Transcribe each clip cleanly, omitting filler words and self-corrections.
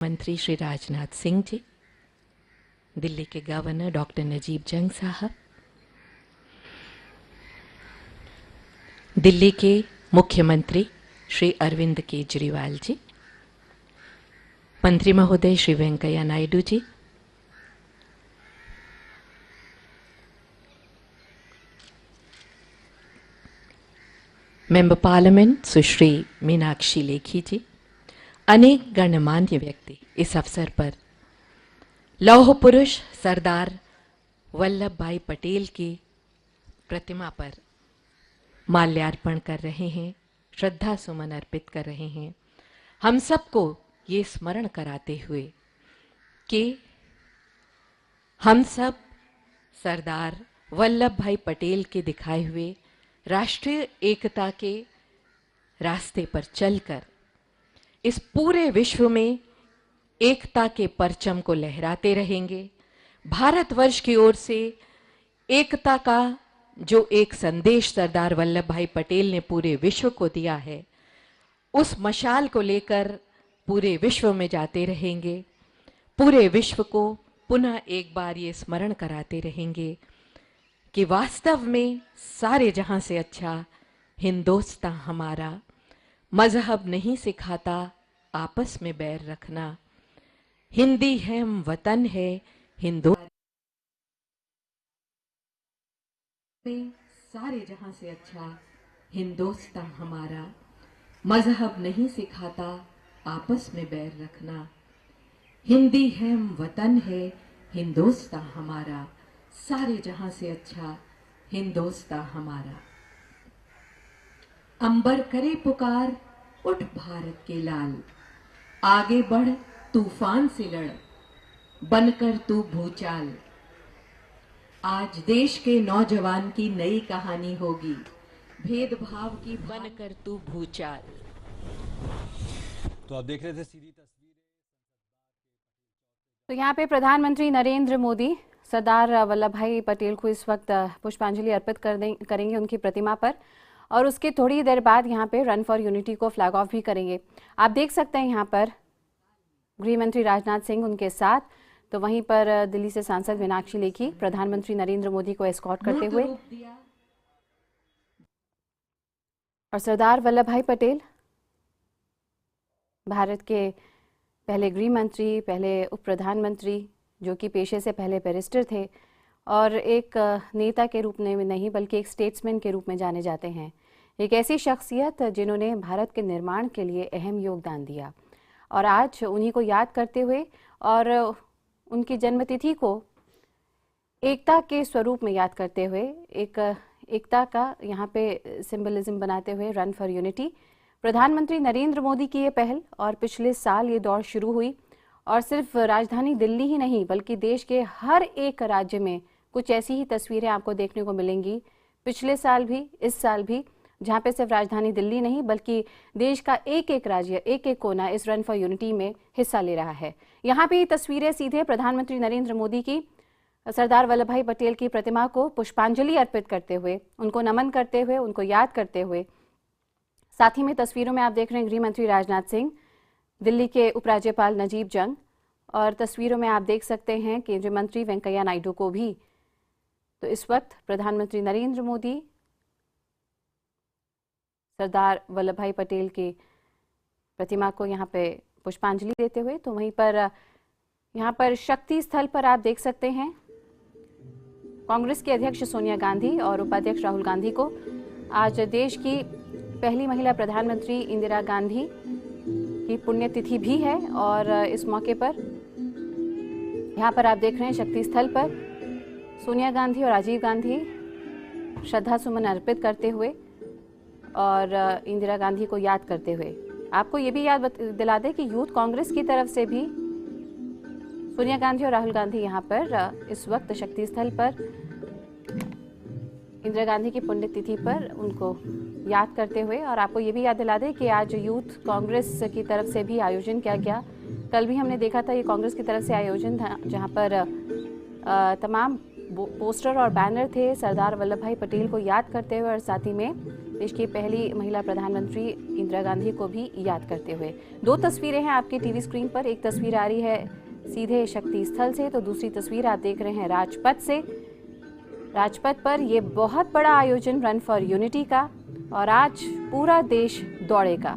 मंत्री श्री राजनाथ सिंह जी, दिल्ली के governor doctor Najeeb जंग साहब, दिल्ली के मुख्यमंत्री श्री अरविंद केजरीवाल जी, मंत्री महोदय श्री वेंकैया नायडू जी, मेंबर पार्लियामेंट सुश्री मीनाक्षी लेखी जी, अनेक गणमान्य व्यक्ति इस अवसर पर लौह पुरुष सरदार वल्लभ भाई पटेल की प्रतिमा पर माल्यार्पण कर रहे हैं, श्रद्धा सुमन अर्पित कर रहे हैं। हम सबको ये स्मरण कराते हुए कि हम सब सरदार वल्लभ भाई पटेल के दिखाए हुए राष्ट्रीय एकता के रास्ते पर चलकर इस पूरे विश्व में एकता के परचम को लहराते रहेंगे। भारतवर्ष की ओर से एकता का जो एक संदेश सरदार वल्लभ भाई पटेल ने पूरे विश्व को दिया है, उस मशाल को लेकर पूरे विश्व में जाते रहेंगे। पूरे विश्व को पुनः एक बार ये स्मरण कराते रहेंगे कि वास्तव में सारे जहां से अच्छा हिंदुस्तान हमारा, मजहब नहीं सिखाता आपस में बैर रखना, हिंदी है वतन है हिंदू, सारे जहां से अच्छा हिंदुस्तान हमारा, मजहब नहीं सिखाता आपस में बैर रखना, हिंदी है वतन है हिंदुस्तान हमारा, सारे जहां से अच्छा हिंदुस्तान हमारा। अंबर करे पुकार उठ भारत के लाल, आगे बढ़ तूफान से लड़, बनकर तू भूचाल। आज देश के नौजवान की नई कहानी होगी, भेदभाव की बनकर तू भूचाल। तो आप देख रहे थे सीधी तस्वीरें। तो यहाँ पे प्रधानमंत्री नरेंद्र मोदी सरदार वल्लभ भाई पटेल को इस वक्त पुष्पांजलि अर्पित करेंगे उनकी प्रतिमा पर, और उसके थोड़ी देर बाद यहाँ पे रन फॉर यूनिटी को फ्लैग ऑफ भी करेंगे। आप देख सकते हैं यहाँ पर गृह मंत्री राजनाथ सिंह उनके साथ, तो वहीं पर दिल्ली से सांसद मीनाक्षी लेखी प्रधानमंत्री नरेंद्र मोदी को एस्कॉर्ट करते हुए, और सरदार वल्लभ भाई पटेल भारत के पहले गृह मंत्री, पहले उप प्रधानमंत्री, जो कि पेशे से पहले बैरिस्टर थे और एक नेता के रूप में नहीं बल्कि एक स्टेट्समैन के रूप में जाने जाते हैं। एक ऐसी शख्सियत जिन्होंने भारत के निर्माण के लिए अहम योगदान दिया, और आज उन्हीं को याद करते हुए और उनकी जन्मतिथि को एकता के स्वरूप में याद करते हुए, एक एकता का यहाँ पे सिंबलिज्म बनाते हुए रन फॉर यूनिटी, प्रधानमंत्री नरेंद्र मोदी की ये पहल, और पिछले साल ये दौड़ शुरू हुई, और सिर्फ राजधानी दिल्ली ही नहीं बल्कि देश के हर एक राज्य में कुछ ऐसी ही तस्वीरें आपको देखने को मिलेंगी, पिछले साल भी इस साल भी, जहाँ पे सिर्फ राजधानी दिल्ली नहीं बल्कि देश का एक एक राज्य, एक एक कोना इस रन फॉर यूनिटी में हिस्सा ले रहा है। यहाँ पे ये तस्वीरें सीधे प्रधानमंत्री नरेंद्र मोदी की सरदार वल्लभ भाई पटेल की प्रतिमा को पुष्पांजलि अर्पित करते हुए, उनको नमन करते हुए, उनको याद करते हुए। साथ ही में तस्वीरों में आप देख रहे हैं गृह मंत्री राजनाथ सिंह, दिल्ली के उपराज्यपाल नजीब जंग, और तस्वीरों में आप देख सकते हैं केंद्रीय मंत्री वेंकैया नायडू को भी। तो इस वक्त प्रधानमंत्री नरेंद्र मोदी सरदार वल्लभ भाई पटेल की प्रतिमा को यहाँ पे पुष्पांजलि देते हुए, तो वहीं पर यहाँ पर शक्ति स्थल पर आप देख सकते हैं कांग्रेस के अध्यक्ष सोनिया गांधी और उपाध्यक्ष राहुल गांधी को। आज देश की पहली महिला प्रधानमंत्री इंदिरा गांधी की पुण्यतिथि भी है, और इस मौके पर यहाँ पर आप देख रहे हैं शक्ति स्थल पर सोनिया गांधी और राजीव गांधी श्रद्धा सुमन अर्पित करते हुए और इंदिरा गांधी को याद करते हुए। आपको ये भी याद दिला दें कि यूथ कांग्रेस की तरफ से भी सोनिया गांधी और राहुल गांधी यहाँ पर इस वक्त शक्ति स्थल पर इंदिरा गांधी की पुण्यतिथि पर उनको याद करते हुए। और आपको ये भी याद दिला दें कि आज यूथ कांग्रेस की तरफ से भी आयोजन किया गया। कल भी हमने देखा था ये कांग्रेस की तरफ से आयोजन था, जहाँ पर तमाम पोस्टर और बैनर थे सरदार वल्लभ भाई पटेल को याद करते हुए, और साथ ही में देश की पहली महिला प्रधानमंत्री इंदिरा गांधी को भी याद करते हुए। दो तस्वीरें हैं आपके टीवी स्क्रीन पर। एक तस्वीर आ रही है सीधे शक्ति स्थल से, तो दूसरी तस्वीर आप देख रहे हैं राजपथ से। राजपथ पर ये बहुत बड़ा आयोजन रन फॉर यूनिटी का, और आज पूरा देश दौड़ेगा।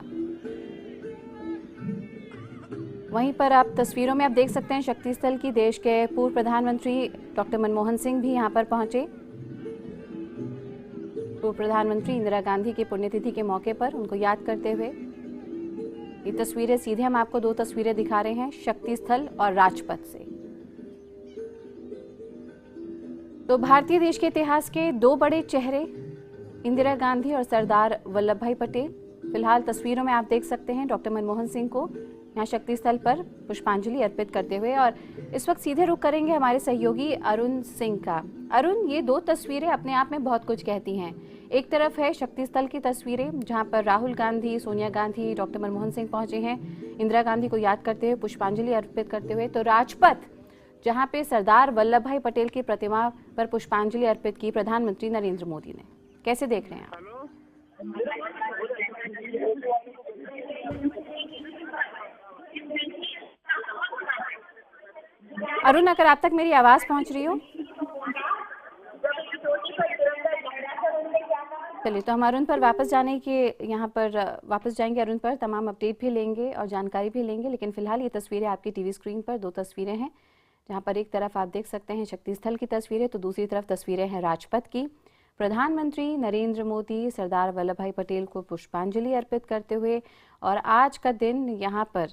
वहीं पर आप तस्वीरों में आप देख सकते हैं शक्ति स्थल की। देश के पूर्व प्रधानमंत्री डॉक्टर मनमोहन सिंह भी यहां पर पहुंचे। पूर्व प्रधानमंत्री इंदिरा गांधी की पुण्यतिथि के मौके पर उनको याद करते हुए ये तस्वीरें सीधे हम आपको दो तस्वीरें दिखा रहे हैं शक्ति स्थल और राजपथ से। तो भारतीय देश के इतिहास के दो बड़े चेहरे इंदिरा गांधी और सरदार वल्लभ भाई पटेल। फिलहाल तस्वीरों में आप देख सकते हैं डॉक्टर मनमोहन सिंह को यहाँ शक्ति स्थल पर पुष्पांजलि अर्पित करते हुए। और इस वक्त सीधे रुख करेंगे हमारे सहयोगी अरुण सिंह का। अरुण, ये दो तस्वीरें अपने आप में बहुत कुछ कहती हैं। एक तरफ है शक्ति स्थल की तस्वीरें जहां पर राहुल गांधी, सोनिया गांधी, डॉक्टर मनमोहन सिंह पहुंचे हैं इंदिरा गांधी को याद करते हुए, पुष्पांजलि अर्पित करते हुए। तो राजपथ जहां पे सरदार वल्लभ भाई पटेल की प्रतिमा पर पुष्पांजलि अर्पित की प्रधानमंत्री नरेंद्र मोदी ने, कैसे देख रहे हैं आप? अरुण, अगर आप तक मेरी आवाज पहुंच रही हो। चलिए, तो हम अरुण पर वापस जाने के यहाँ पर वापस जाएंगे। अरुण पर तमाम अपडेट भी लेंगे और जानकारी भी लेंगे, लेकिन फिलहाल ये तस्वीरें आपकी टीवी स्क्रीन पर दो तस्वीरें हैं जहाँ पर एक तरफ आप देख सकते हैं शक्ति स्थल की तस्वीरें, तो दूसरी तरफ तस्वीरें हैं राजपथ की। प्रधानमंत्री नरेंद्र मोदी सरदार वल्लभ भाई पटेल को पुष्पांजलि अर्पित करते हुए, और आज का दिन यहाँ पर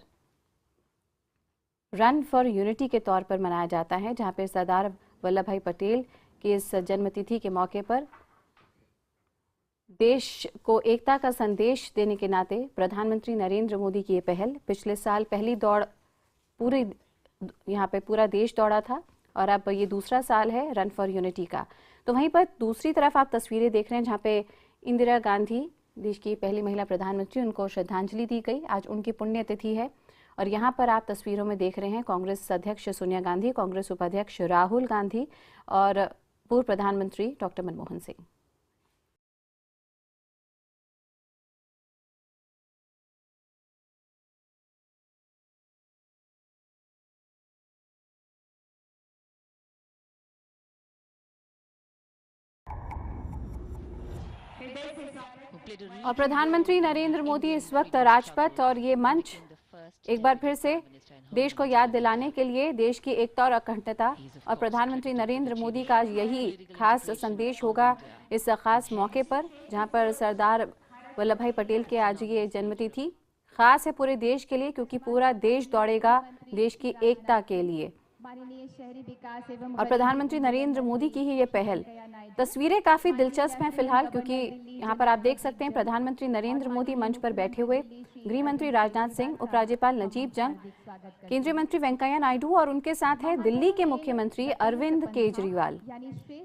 रन फॉर यूनिटी के तौर पर मनाया जाता है, जहाँ पर सरदार वल्लभ भाई पटेल की इस जन्मतिथि के मौके पर देश को एकता का संदेश देने के नाते प्रधानमंत्री नरेंद्र मोदी की ये पहल। पिछले साल पहली दौड़ पूरे यहाँ पे पूरा देश दौड़ा था, और अब ये दूसरा साल है रन फॉर यूनिटी का। तो वहीं पर दूसरी तरफ आप तस्वीरें देख रहे हैं जहाँ पे इंदिरा गांधी, देश की पहली महिला प्रधानमंत्री, उनको श्रद्धांजलि दी गई। आज उनकी पुण्यतिथि है, और यहाँ पर आप तस्वीरों में देख रहे हैं कांग्रेस अध्यक्ष सोनिया गांधी, कांग्रेस उपाध्यक्ष राहुल गांधी और पूर्व प्रधानमंत्री डॉक्टर मनमोहन सिंह। और प्रधानमंत्री नरेंद्र मोदी इस वक्त राजपथ, और ये मंच एक बार फिर से देश को याद दिलाने के लिए देश की एकता और अखंडता और प्रधानमंत्री नरेंद्र मोदी का यही खास संदेश होगा इस खास मौके पर, जहां पर सरदार वल्लभ भाई पटेल के आज ये जन्मतिथि खास है पूरे देश के लिए, क्योंकि पूरा देश दौड़ेगा देश की एकता के लिए। और प्रधानमंत्री नरेंद्र मोदी की ही ये पहल। तस्वीरें काफी दिलचस्प हैं फिलहाल, क्योंकि यहाँ पर आप देख सकते हैं प्रधानमंत्री नरेंद्र मोदी मंच पर बैठे हुए, गृह मंत्री राजनाथ सिंह, उपराज्यपाल नजीब जंग, केंद्रीय मंत्री वेंकैया नायडू, और उनके साथ है दिल्ली के मुख्यमंत्री अरविंद केजरीवाल।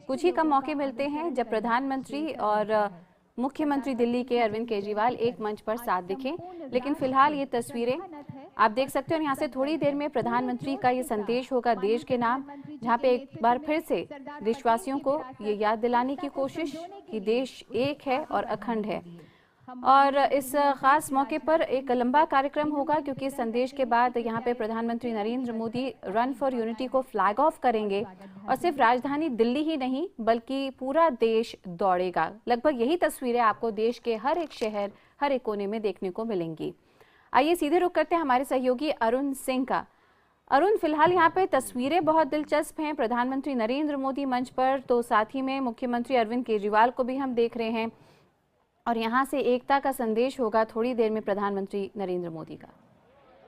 कुछ ही कम मौके मिलते हैं जब प्रधानमंत्री और मुख्यमंत्री दिल्ली के अरविंद केजरीवाल एक मंच पर साथ दिखे, लेकिन फिलहाल ये तस्वीरें आप देख सकते हो। यहाँ से थोड़ी देर में प्रधानमंत्री का ये संदेश होगा देश के नाम, जहाँ पे एक बार फिर से देशवासियों को ये याद दिलाने की कोशिश कि देश एक है और अखंड है। और इस खास मौके पर एक लंबा कार्यक्रम होगा, क्योंकि इस संदेश के बाद यहाँ पे प्रधानमंत्री Narendra Modi run for unity को फ्लैग ऑफ करेंगे, और सिर्फ राजधानी दिल्ली ही नहीं बल्कि पूरा देश दौड़ेगा। लगभग यही तस्वीरें आपको देश के हर एक शहर, हर एक कोने में देखने को मिलेंगी। आइए सीधे रुख करते हैं हमारे सहयोगी अरुण सिंह का। अरुण, फिलहाल यहाँ पे तस्वीरें बहुत दिलचस्प हैं, प्रधानमंत्री नरेंद्र मोदी मंच पर, तो साथ ही में मुख्यमंत्री अरविंद केजरीवाल को भी हम देख रहे हैं, और यहाँ से एकता का संदेश होगा थोड़ी देर में प्रधानमंत्री नरेंद्र मोदी का।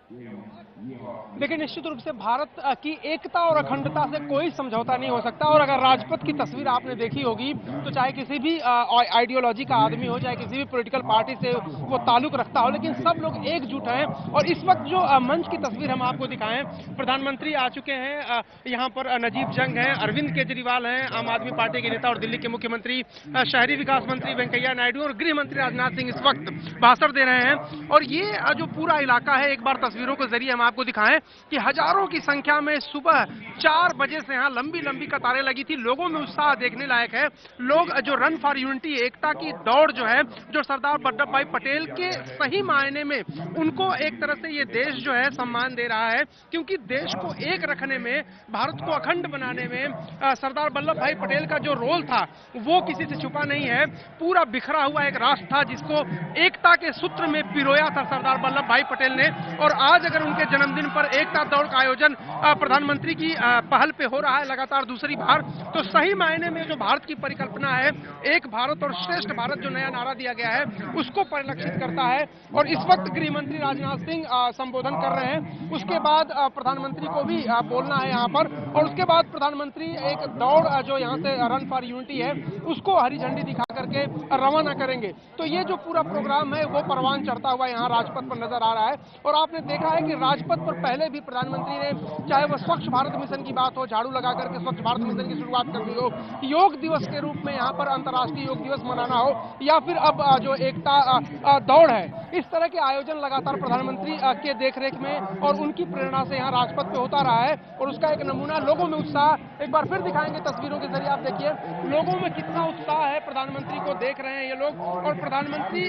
देखिए, निश्चित रूप से भारत की एकता और अखंडता से कोई समझौता नहीं हो सकता। और अगर राजपथ की तस्वीर आपने देखी होगी, तो चाहे किसी भी आइडियोलॉजी का आदमी हो, चाहे किसी भी पॉलिटिकल पार्टी से वो ताल्लुक रखता हो, लेकिन सब लोग एकजुट हैं। और इस वक्त जो मंच की तस्वीर हम आपको दिखाएं, प्रधानमंत्री आ चुके हैं, यहाँ पर नजीब जंग हैं, अरविंद केजरीवाल हैं, आम आदमी पार्टी के नेता और दिल्ली के मुख्यमंत्री, शहरी विकास मंत्री वेंकैया नायडू और गृह मंत्री राजनाथ सिंह इस वक्त भाषण दे रहे हैं। और ये जो पूरा इलाका है, एक बार तस्वीरों के जरिए हम आपको दिखाएं कि हजारों की संख्या में सुबह 4 बजे से यहाँ लंबी लंबी कतारें लगी थी। लोगों में उत्साह देखने लायक है। लोग जो रन फॉर यूनिटी, एकता की दौड़ जो है, जो सरदार वल्लभ भाई पटेल के सही मायने में उनको एक तरह से ये देश जो है सम्मान दे रहा है, क्योंकि देश को एक रखने में, भारत को अखंड बनाने में सरदार वल्लभ भाई पटेल का जो रोल था वो किसी से छुपा नहीं है। पूरा बिखरा हुआ एक राष्ट्र था जिसको एकता के सूत्र में पिरोया था सरदार वल्लभ भाई पटेल ने। और आज अगर उनके जन्मदिन पर एकता दौड़ का आयोजन प्रधानमंत्री की पहल पे हो रहा है लगातार दूसरी बार, तो सही मायने में जो भारत की परिकल्पना है, एक भारत और श्रेष्ठ भारत जो नया नारा दिया गया है, उसको परिलक्षित करता है। और इस वक्त गृह मंत्री राजनाथ सिंह संबोधन कर रहे हैं। उसके बाद प्रधानमंत्री को भी बोलना है यहाँ पर, और उसके बाद प्रधानमंत्री एक दौड़ जो यहाँ से रन फॉर यूनिटी है उसको हरी झंडी दिखा करके रवाना करेंगे। तो ये जो पूरा प्रोग्राम है वो परवान चढ़ता हुआ यहाँ राजपथ पर नजर आ रहा है। और आपने देखा है कि राजपथ पर पहले भी प्रधानमंत्री ने, चाहे वो स्वच्छ भारत मिशन की बात हो, झाड़ू लगा करके स्वच्छ भारत मिशन की शुरुआत करनी हो, योग दिवस के रूप में यहाँ पर अंतर्राष्ट्रीय योग दिवस मनाना हो, या फिर अब जो एकता दौड़ है, इस तरह के आयोजन लगातार प्रधानमंत्री के देखरेख में और उनकी प्रेरणा से यहाँ राजपथ पे होता रहा है। और उसका एक नमूना लोगों में उत्साह एक बार फिर दिखाएंगे तस्वीरों के जरिए। आप देखिए लोगों में कितना उत्साह है, प्रधानमंत्री को देख रहे हैं ये लोग और प्रधानमंत्री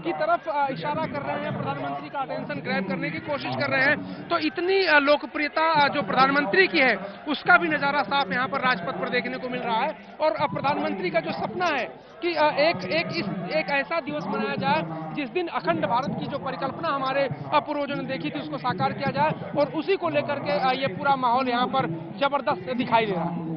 की तरफ इशारा कर रहे हैं, प्रधानमंत्री का अटेंशन ग्रैब करने की कोशिश कर रहे हैं। तो इतनी लोकप्रियता जो प्रधानमंत्री की है उसका भी नजारा साफ यहाँ पर राजपथ पर देखने को मिल रहा है। और प्रधानमंत्री का जो सपना है कि एक ऐसा दिवस मनाया जाए जिस दिन अखंड भारत की जो परिकल्पना हमारे पूर्वजों ने देखी थी उसको साकार किया जाए, और उसी को लेकर के ये पूरा माहौल यहाँ पर जबरदस्त दिखाई दे रहा है।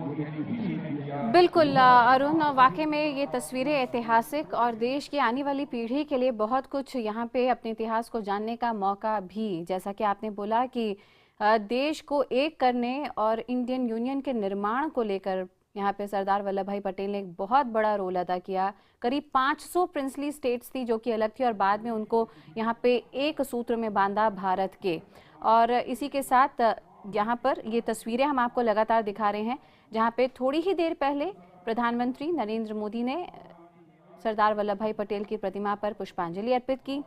बिल्कुल अरुण, वाकई में ये तस्वीरें ऐतिहासिक और देश की आने वाली पीढ़ी के लिए बहुत कुछ यहाँ पे अपने इतिहास को जानने का मौका भी, जैसा कि आपने बोला कि देश को एक करने और इंडियन यूनियन के निर्माण को लेकर यहाँ पे सरदार वल्लभ भाई पटेल ने एक बहुत बड़ा रोल अदा किया। करीब 500 प्रिंसली स्टेट्स थी जो कि अलग थी और बाद में उनको यहाँ पे एक सूत्र में बांधा भारत के। और इसी के साथ यहाँ पर ये तस्वीरें हम आपको लगातार दिखा रहे हैं जहाँ पे थोड़ी ही देर पहले प्रधानमंत्री नरेंद्र मोदी ने सरदार वल्लभ भाई पटेल की प्रतिमा पर पुष्पांजलि अर्पित की।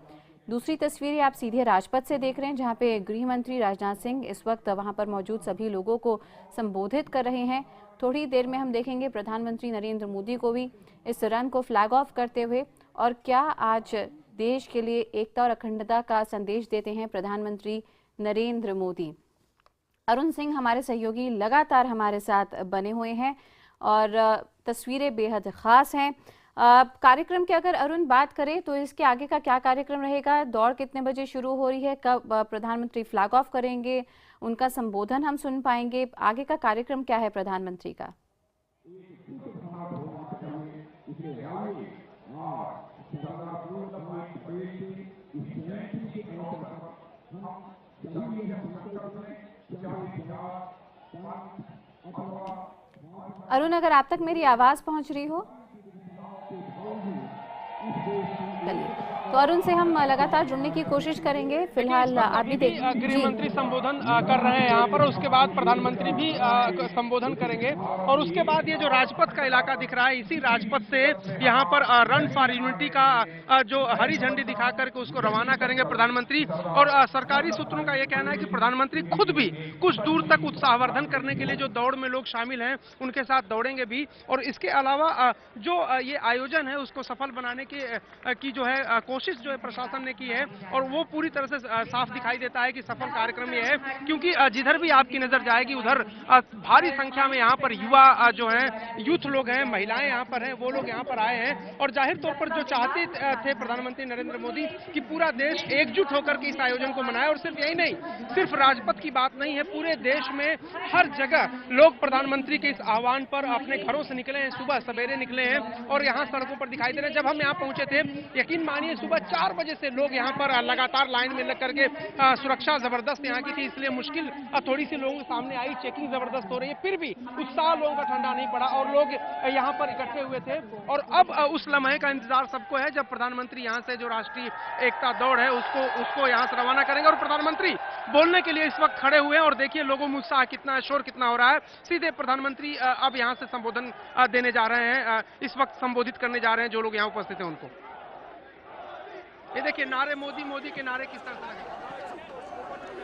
दूसरी तस्वीरें आप सीधे राजपथ से देख रहे हैं जहाँ पे गृह मंत्री राजनाथ सिंह इस वक्त वहाँ पर मौजूद सभी लोगों को संबोधित कर रहे हैं। थोड़ी देर में हम देखेंगे प्रधानमंत्री नरेंद्र मोदी को भी इस रन को फ्लैग ऑफ करते हुए। और क्या आज देश के लिए एकता और अखंडता का संदेश देते हैं प्रधानमंत्री नरेंद्र मोदी। अरुण सिंह हमारे सहयोगी लगातार हमारे साथ बने हुए हैं और तस्वीरें बेहद ख़ास हैं। कार्यक्रम की अगर अरुण बात करें तो इसके आगे का क्या कार्यक्रम रहेगा, दौड़ कितने बजे शुरू हो रही है, कब प्रधानमंत्री फ्लैग ऑफ करेंगे, उनका संबोधन हम सुन पाएंगे, आगे का कार्यक्रम क्या है प्रधानमंत्री का? अरुण, अगर आप तक मेरी आवाज पहुंच रही हो, चलिए तो अरुण से हम लगातार जुड़ने की कोशिश करेंगे। फिलहाल आप भी गृह मंत्री संबोधन कर रहे हैं यहाँ पर, उसके बाद प्रधानमंत्री भी संबोधन करेंगे। और उसके बाद ये जो राजपथ का इलाका दिख रहा है, इसी राजपथ से यहाँ पर रन फॉर यूनिटी का जो हरी झंडी दिखा करके उसको रवाना करेंगे प्रधानमंत्री। और सरकारी सूत्रों का ये कहना है कि प्रधानमंत्री खुद भी कुछ दूर तक उत्साहवर्धन करने के लिए जो दौड़ में लोग शामिल हैं उनके साथ दौड़ेंगे भी। और इसके अलावा जो ये आयोजन है उसको सफल बनाने की जो है कोशिश जो है प्रशासन ने की है, और वो पूरी तरह से साफ दिखाई देता है कि सफल कार्यक्रम ये है, क्योंकि जिधर भी आपकी नजर जाएगी उधर भारी संख्या में यहाँ पर युवा जो हैं, यूथ लोग हैं, महिलाएं यहाँ पर हैं, वो लोग यहाँ पर आए हैं। और जाहिर तौर पर जो चाहते थे प्रधानमंत्री नरेंद्र मोदी कि पूरा देश एकजुट होकर के इस आयोजन को मनाए। और सिर्फ यही नहीं, सिर्फ राजपथ की बात नहीं है, पूरे देश में हर जगह लोग प्रधानमंत्री के इस आह्वान पर अपने घरों से निकले हैं, सुबह सवेरे निकले हैं और यहाँ सड़कों पर दिखाई दे रहे हैं। जब हम यहाँ पहुंचे थे, यकीन मानिए सुबह 4 बजे से लोग यहाँ पर लगातार लाइन में लग करके, सुरक्षा जबरदस्त यहाँ की थी इसलिए मुश्किल थोड़ी सी लोगों के सामने आई, चेकिंग जबरदस्त हो रही है, फिर भी उत्साह लोगों का ठंडा नहीं पड़ा और लोग यहाँ पर इकट्ठे हुए थे। और अब उस लम्हे का इंतजार सबको है जब प्रधानमंत्री यहाँ से जो राष्ट्रीय एकता दौड़ है उसको यहाँ से रवाना करेंगे। और प्रधानमंत्री बोलने के लिए इस वक्त खड़े हुए हैं और देखिए लोगों में उत्साह कितना, शोर कितना हो रहा है। सीधे प्रधानमंत्री अब यहाँ से संबोधन देने जा रहे हैं, इस वक्त संबोधित करने जा रहे हैं जो लोग यहाँ उपस्थित हैं उनको। ये देखिए नारे, मोदी मोदी के नारे किस तरह से लगे।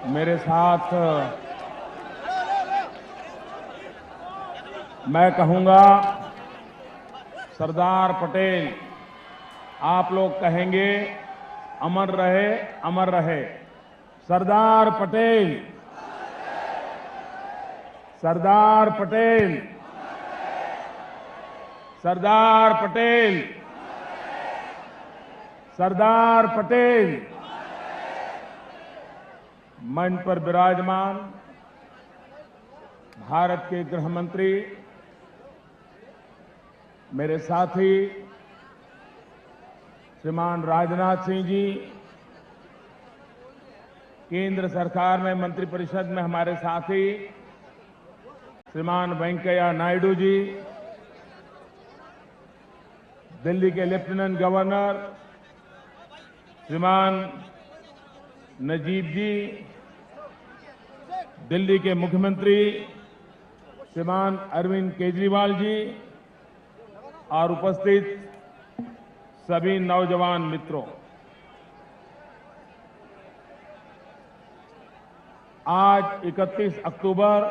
मेरे साथ मैं कहूंगा सरदार पटेल। आप लोग कहेंगे अमर रहे, अमर रहे। सरदार पटेल, सरदार पटेल, सरदार पटेल, सरदार पटेल। मंच पर विराजमान भारत के गृह मंत्री, मेरे साथी श्रीमान राजनाथ सिंह जी, केंद्र सरकार में मंत्रिपरिषद में हमारे साथी श्रीमान वेंकैया नायडू जी, दिल्ली के लेफ्टिनेंट गवर्नर श्रीमान नजीब जी, दिल्ली के मुख्यमंत्री श्रीमान अरविंद केजरीवाल जी और उपस्थित सभी नौजवान मित्रों, आज 31 अक्टूबर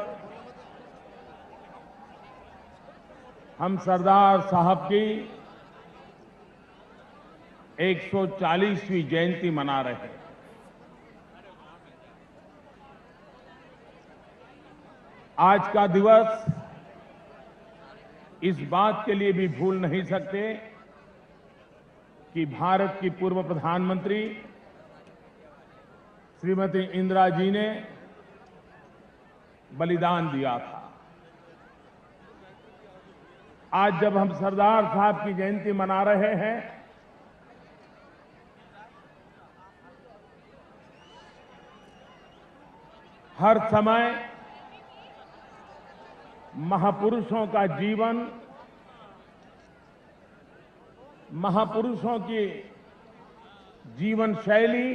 हम सरदार साहब की 140वीं जयंती मना रहे हैं। आज का दिवस इस बात के लिए भी भूल नहीं सकते कि भारत की पूर्व प्रधानमंत्री श्रीमती इंदिरा जी ने बलिदान दिया था। आज जब हम सरदार साहब की जयंती मना रहे हैं, हर समय महापुरुषों का जीवन, महापुरुषों की जीवन शैली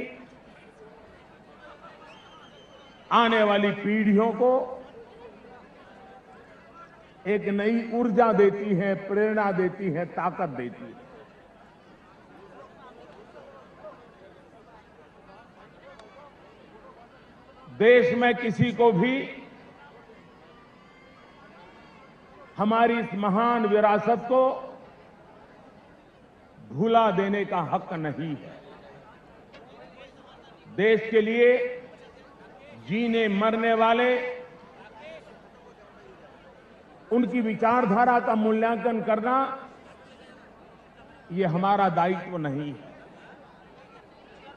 आने वाली पीढ़ियों को एक नई ऊर्जा देती है, प्रेरणा देती है, ताकत देती है। देश में किसी को भी हमारी इस महान विरासत को भुला देने का हक नहीं है। देश के लिए जीने मरने वाले, उनकी विचारधारा का मूल्यांकन करना ये हमारा दायित्व नहीं है।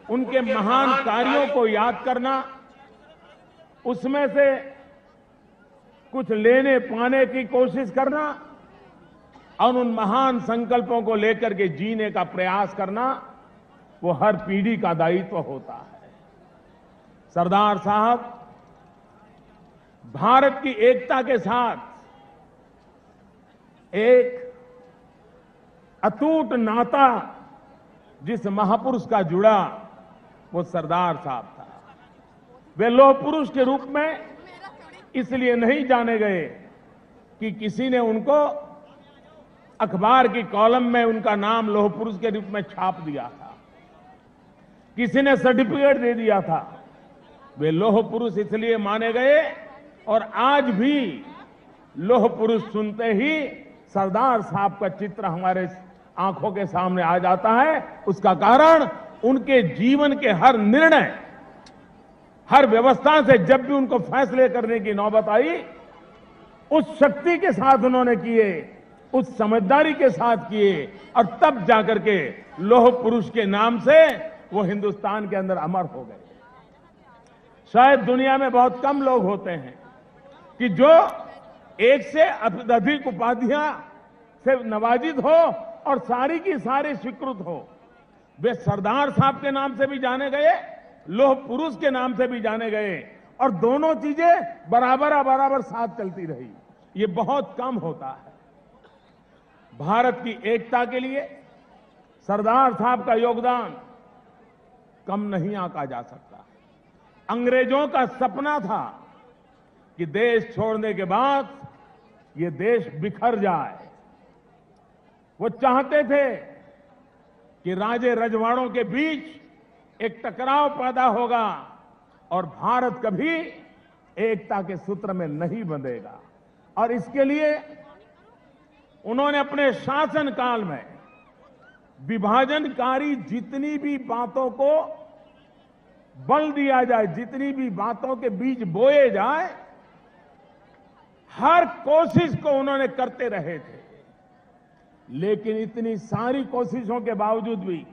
उनके महान कार्यों को याद करना, उसमें से कुछ लेने पाने की कोशिश करना और उन महान संकल्पों को लेकर के जीने का प्रयास करना, वो हर पीढ़ी का दायित्व होता है। सरदार साहब भारत की एकता के साथ एक अटूट नाता जिस महापुरुष का जुड़ा, वो सरदार साहब था। वे लौह पुरुष के रूप में इसलिए नहीं जाने गए कि किसी ने उनको अखबार की कॉलम में उनका नाम लौह पुरुष के रूप में छाप दिया था, किसी ने सर्टिफिकेट दे दिया था। वे लौह पुरुष इसलिए माने गए, और आज भी लौह पुरुष सुनते ही सरदार साहब का चित्र हमारे आंखों के सामने आ जाता है। उसका कारण उनके जीवन के हर निर्णय, हर व्यवस्था से जब भी उनको फैसले करने की नौबत आई, उस शक्ति के साथ उन्होंने किए, उस समझदारी के साथ किए, और तब जाकर के लौह पुरुष के नाम से वो हिंदुस्तान के अंदर अमर हो गए। शायद दुनिया में बहुत कम लोग होते हैं कि जो एक से अधिक उपाधियां से नवाजित हो और सारी की सारी स्वीकृत हो। वे सरदार साहब के नाम से भी जाने गए, लौह पुरुष के नाम से भी जाने गए, और दोनों चीजें बराबर बराबर साथ चलती रही। ये बहुत कम होता है। भारत की एकता के लिए सरदार साहब का योगदान कम नहीं आंका जा सकता। अंग्रेजों का सपना था कि देश छोड़ने के बाद ये देश बिखर जाए। वो चाहते थे कि राजे रजवाड़ों के बीच एक टकराव पैदा होगा और भारत कभी एकता के सूत्र में नहीं बंधेगा। और इसके लिए उन्होंने अपने शासनकाल में विभाजनकारी जितनी भी बातों को बल दिया जाए, जितनी भी बातों के बीज बोए जाए, हर कोशिश को उन्होंने करते रहे थे। लेकिन इतनी सारी कोशिशों के बावजूद भी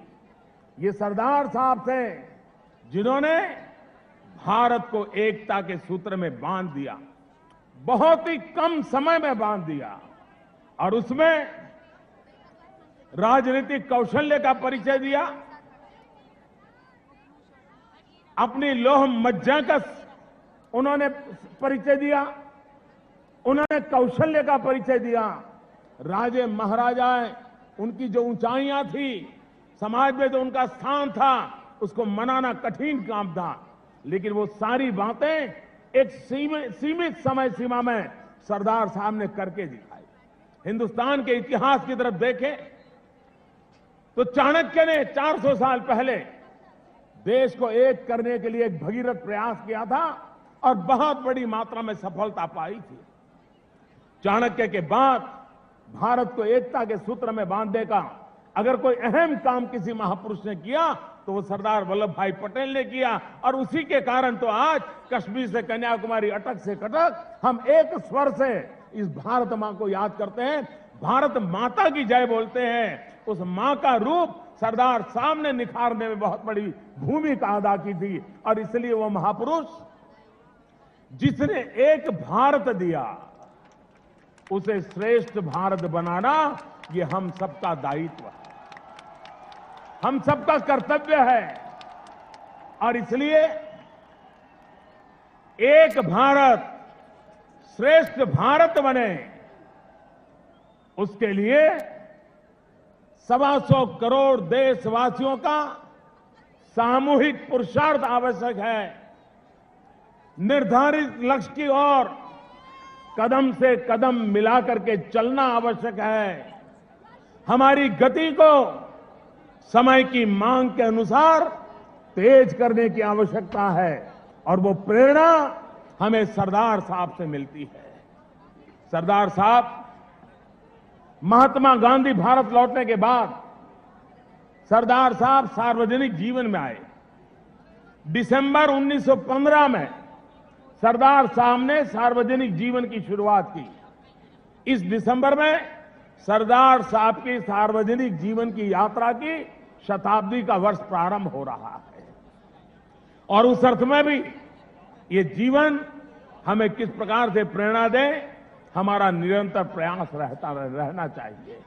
ये सरदार साहब थे जिन्होंने भारत को एकता के सूत्र में बांध दिया, बहुत ही कम समय में बांध दिया। और उसमें राजनीतिक कौशल्य का परिचय दिया, अपनी लोह मज्जा का उन्होंने परिचय दिया, उन्होंने कौशल्य का परिचय दिया। राजे महाराजाएं, उनकी जो ऊंचाइयां थी, समाज में जो उनका स्थान था, उसको मनाना कठिन काम था। लेकिन वो सारी बातें एक सीमित समय सीमा में सरदार साहब ने करके दिखाई। हिंदुस्तान के इतिहास की तरफ देखें तो चाणक्य ने 400 साल पहले देश को एक करने के लिए एक भगीरथ प्रयास किया था और बहुत बड़ी मात्रा में सफलता पाई थी। चाणक्य के बाद भारत को एकता के सूत्र में बांधने का अगर कोई अहम काम किसी महापुरुष ने किया तो वो सरदार वल्लभ भाई पटेल ने किया। और उसी के कारण तो आज कश्मीर से कन्याकुमारी, अटक से कटक, हम एक स्वर से इस भारत मां को याद करते हैं, भारत माता की जय बोलते हैं। उस मां का रूप सरदार साहब ने निखारने में बहुत बड़ी भूमिका अदा की थी। और इसलिए वो महापुरुष जिसने एक भारत दिया, उसे श्रेष्ठ भारत बनाना ये हम सबका दायित्व है, हम सबका कर्तव्य है। और इसलिए एक भारत श्रेष्ठ भारत बने, उसके लिए 125 करोड़ देशवासियों का सामूहिक पुरुषार्थ आवश्यक है। निर्धारित लक्ष्य की ओर कदम से कदम मिलाकर के चलना आवश्यक है। हमारी गति को समय की मांग के अनुसार तेज करने की आवश्यकता है। और वो प्रेरणा हमें सरदार साहब से मिलती है। सरदार साहब महात्मा गांधी भारत लौटने के बाद सरदार साहब सार्वजनिक जीवन में आए। दिसंबर 1915 में सरदार साहब ने सार्वजनिक जीवन की शुरुआत की। इस दिसंबर में सरदार साहब की सार्वजनिक जीवन की यात्रा की शताब्दी का वर्ष प्रारंभ हो रहा है। और उस अर्थ में भी ये जीवन हमें किस प्रकार से प्रेरणा दे, हमारा निरंतर प्रयास रहना चाहिए।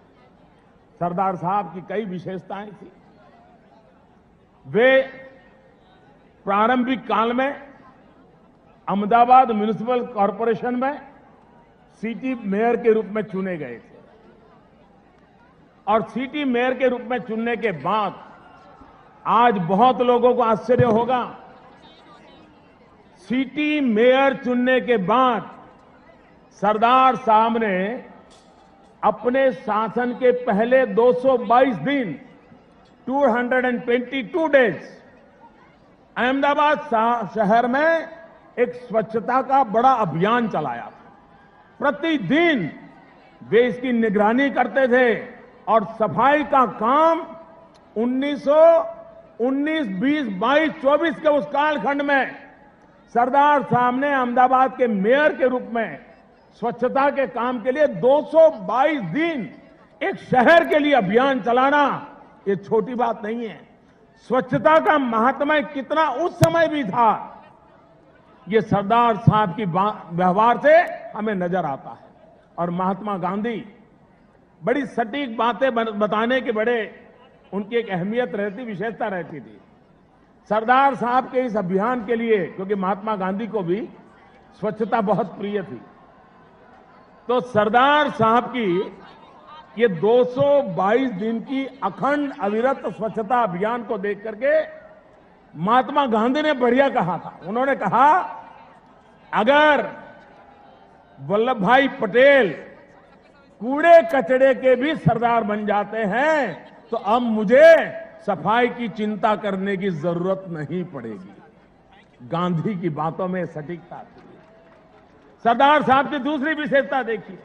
सरदार साहब की कई विशेषताएं थी। वे प्रारंभिक काल में अहमदाबाद म्युनिसिपल कॉरपोरेशन में सिटी मेयर के रूप में चुने गए थे। और सिटी मेयर के रूप में चुनने के बाद आज बहुत लोगों को आश्चर्य होगा, सिटी मेयर चुनने के बाद सरदार साहब ने अपने शासन के पहले 222 दिन 222 डेज अहमदाबाद शहर में एक स्वच्छता का बड़ा अभियान चलाया। प्रतिदिन वे इसकी निगरानी करते थे और सफाई का काम 19, 20, 22, 24 के उस कालखंड में सरदार साहब ने अहमदाबाद के मेयर के रूप में स्वच्छता के काम के लिए 222 दिन एक शहर के लिए अभियान चलाना ये छोटी बात नहीं है। स्वच्छता का महात्म्य कितना उस समय भी था, ये सरदार साहब की व्यवहार से हमें नजर आता है। और महात्मा गांधी बड़ी सटीक बातें बताने के बड़े उनकी एक अहमियत रहती, विशेषता रहती थी। सरदार साहब के इस अभियान के लिए, क्योंकि महात्मा गांधी को भी स्वच्छता बहुत प्रिय थी, तो सरदार साहब की ये 222 दिन की अखंड अविरत स्वच्छता अभियान को देख करके महात्मा गांधी ने बढ़िया कहा था। उन्होंने कहा, अगर वल्लभ भाई पटेल कूड़े कचड़े के भी सरदार बन जाते हैं तो अब मुझे सफाई की चिंता करने की जरूरत नहीं पड़ेगी। गांधी की बातों में सटीकता थी। सरदार साहब की दूसरी विशेषता देखिए,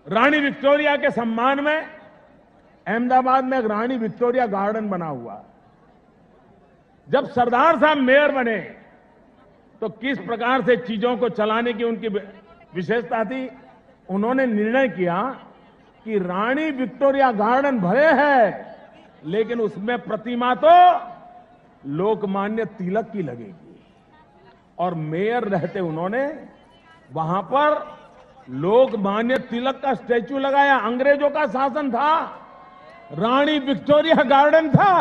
रानी विक्टोरिया के सम्मान में अहमदाबाद में एक रानी विक्टोरिया गार्डन बना हुआ। जब सरदार साहब मेयर बने तो किस प्रकार से चीजों को चलाने की उनकी विशेषता थी। उन्होंने निर्णय किया कि रानी विक्टोरिया गार्डन भले है, लेकिन उसमें प्रतिमा तो लोकमान्य तिलक की लगेगी। और मेयर रहते उन्होंने वहां पर लोकमान्य तिलक का स्टैच्यू लगाया। अंग्रेजों का शासन था, रानी विक्टोरिया गार्डन था,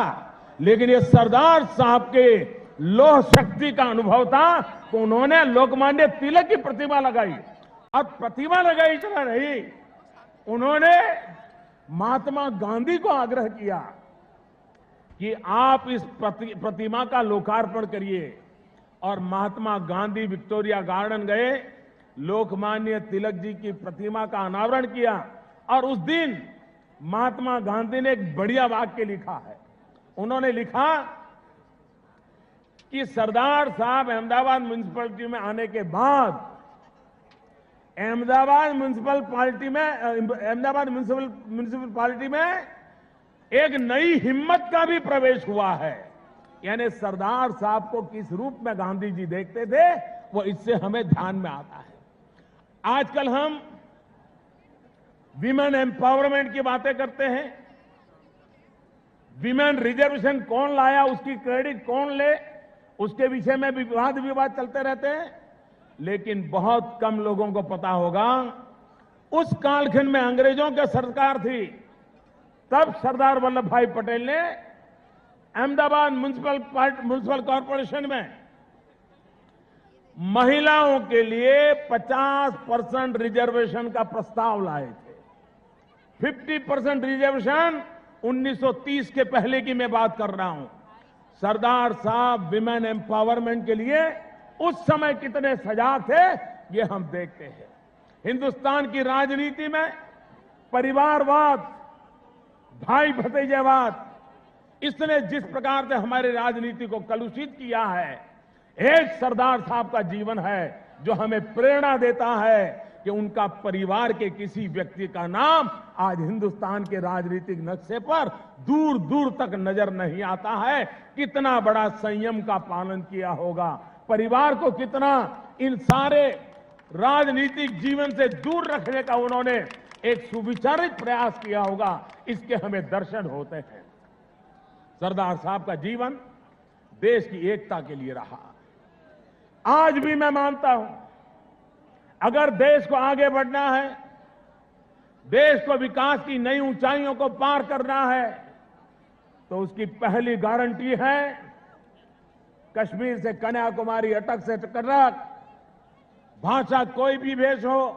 लेकिन ये सरदार साहब के लौह शक्ति का अनुभव था, तो उन्होंने लोकमान्य तिलक की प्रतिमा लगाई। और प्रतिमा लगाई चला रही, उन्होंने महात्मा गांधी को आग्रह किया कि आप इस प्रतिमा का लोकार्पण करिए। और महात्मा गांधी विक्टोरिया गार्डन गए, लोकमान्य तिलक जी की प्रतिमा का अनावरण किया। और उस दिन महात्मा गांधी ने एक बढ़िया वाक्य लिखा है। उन्होंने लिखा कि सरदार साहब अहमदाबाद म्युनिसिपैलिटी में आने के बाद अहमदाबाद म्युनिसिपल पार्टी में एक नई हिम्मत का भी प्रवेश हुआ है। यानी सरदार साहब को किस रूप में गांधी जी देखते थे, वो इससे हमें ध्यान में आता है। आजकल हम विमेन एम्पावरमेंट की बातें करते हैं। विमेन रिजर्वेशन कौन लाया, उसकी क्रेडिट कौन ले, उसके विषय में भी विवाद चलते रहते हैं। लेकिन बहुत कम लोगों को पता होगा, उस कालखंड में अंग्रेजों की सरकार थी, तब सरदार वल्लभ भाई पटेल ने अहमदाबाद म्युनिसिपल कॉर्पोरेशन में महिलाओं के लिए 50% रिजर्वेशन का प्रस्ताव लाए थे। 50% रिजर्वेशन 1930 के पहले की मैं बात कर रहा हूं। सरदार साहब विमेन एम्पावरमेंट के लिए उस समय कितने सजाग थे, ये हम देखते हैं। हिंदुस्तान की राजनीति में परिवारवाद, भाई भतीजेवाद, इसने जिस प्रकार से हमारी राजनीति को कलुषित किया है, एक सरदार साहब का जीवन है जो हमें प्रेरणा देता है कि उनका परिवार के किसी व्यक्ति का नाम आज हिंदुस्तान के राजनीतिक नक्शे पर दूर दूर तक नजर नहीं आता है। कितना बड़ा संयम का पालन किया होगा, परिवार को कितना इन सारे राजनीतिक जीवन से दूर रखने का उन्होंने एक सुविचारित प्रयास किया होगा, इसके हमें दर्शन होते हैं। सरदार साहब का जीवन देश की एकता के लिए रहा। आज भी मैं मानता हूं, अगर देश को आगे बढ़ना है, देश को विकास की नई ऊंचाइयों को पार करना है, तो उसकी पहली गारंटी है कश्मीर से कन्याकुमारी, अटक से कटक, भाषा कोई भी भेष हो,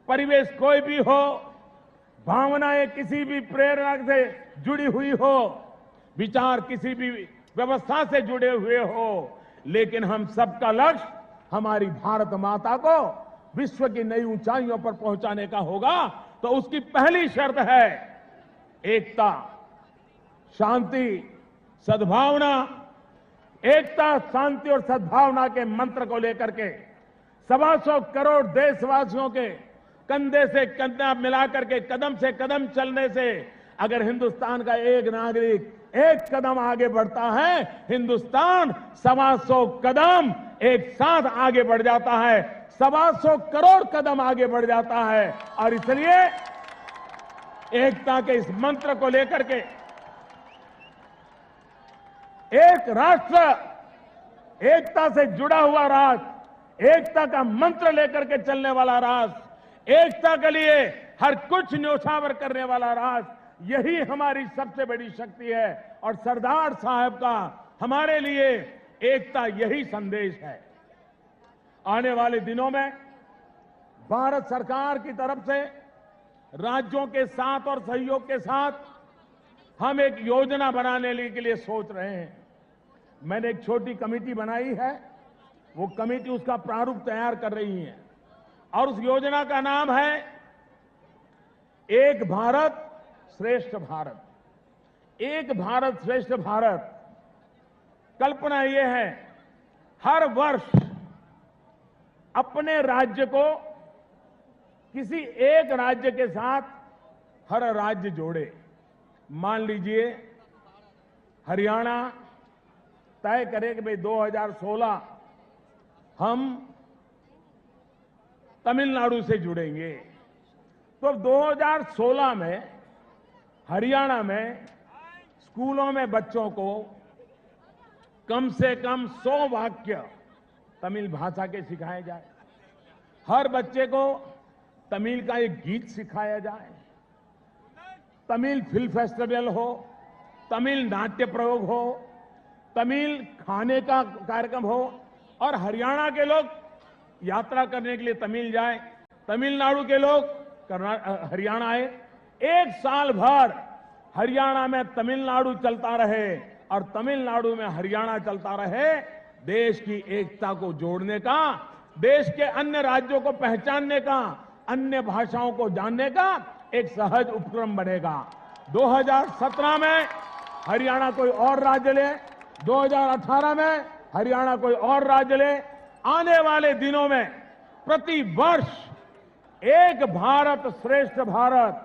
परिवेश कोई भी हो, भावनाएं किसी भी प्रेरणा से जुड़ी हुई हो, विचार किसी भी व्यवस्था से जुड़े हुए हो, लेकिन हम सबका लक्ष्य हमारी भारत माता को विश्व की नई ऊंचाइयों पर पहुंचाने का होगा। तो उसकी पहली शर्त है एकता, शांति, सद्भावना। एकता, शांति और सद्भावना के मंत्र को लेकर के 125 करोड़ देशवासियों के कंधे से कंधा मिलाकर के कदम से कदम चलने से अगर हिंदुस्तान का एक नागरिक एक कदम आगे बढ़ता है, हिंदुस्तान 125 कदम एक साथ आगे बढ़ जाता है, 125 करोड़ कदम आगे बढ़ जाता है। और इसलिए एकता के इस मंत्र को लेकर के एक राष्ट्र, एकता से जुड़ा हुआ राष्ट्र, एकता का मंत्र लेकर के चलने वाला राष्ट्र, एकता के लिए हर कुछ न्योछावर करने वाला राष्ट्र, यही हमारी सबसे बड़ी शक्ति है। और सरदार साहब का हमारे लिए एकता यही संदेश है। आने वाले दिनों में भारत सरकार की तरफ से राज्यों के साथ और सहयोग के साथ हम एक योजना बनाने के लिए सोच रहे हैं। मैंने एक छोटी कमेटी बनाई है, वो कमेटी उसका प्रारूप तैयार कर रही है और उस योजना का नाम है एक भारत श्रेष्ठ भारत। एक भारत श्रेष्ठ भारत कल्पना ये है, हर वर्ष अपने राज्य को किसी एक राज्य के साथ हर राज्य जोड़े। मान लीजिए हरियाणा तय करे कि भाई 2016 हम तमिलनाडु से जुड़ेंगे, तो 2016 में हरियाणा में स्कूलों में बच्चों को कम से कम 100 वाक्य तमिल भाषा के सिखाए जाए, हर बच्चे को तमिल का एक गीत सिखाया जाए, तमिल फिल्म फेस्टिवल हो, तमिल नाट्य प्रयोग हो, तमिल खाने का कार्यक्रम हो, और हरियाणा के लोग यात्रा करने के लिए तमिल जाए, तमिलनाडु के लोग हरियाणा आए, एक साल भर हरियाणा में तमिलनाडु चलता रहे और तमिलनाडु में हरियाणा चलता रहे। देश की एकता को जोड़ने का, देश के अन्य राज्यों को पहचानने का, अन्य भाषाओं को जानने का एक सहज उपक्रम बनेगा। 2017 में हरियाणा कोई और राज्य ले, 2018 में हरियाणा कोई और राज्य ले, आने वाले दिनों में प्रति वर्ष एक भारत श्रेष्ठ भारत,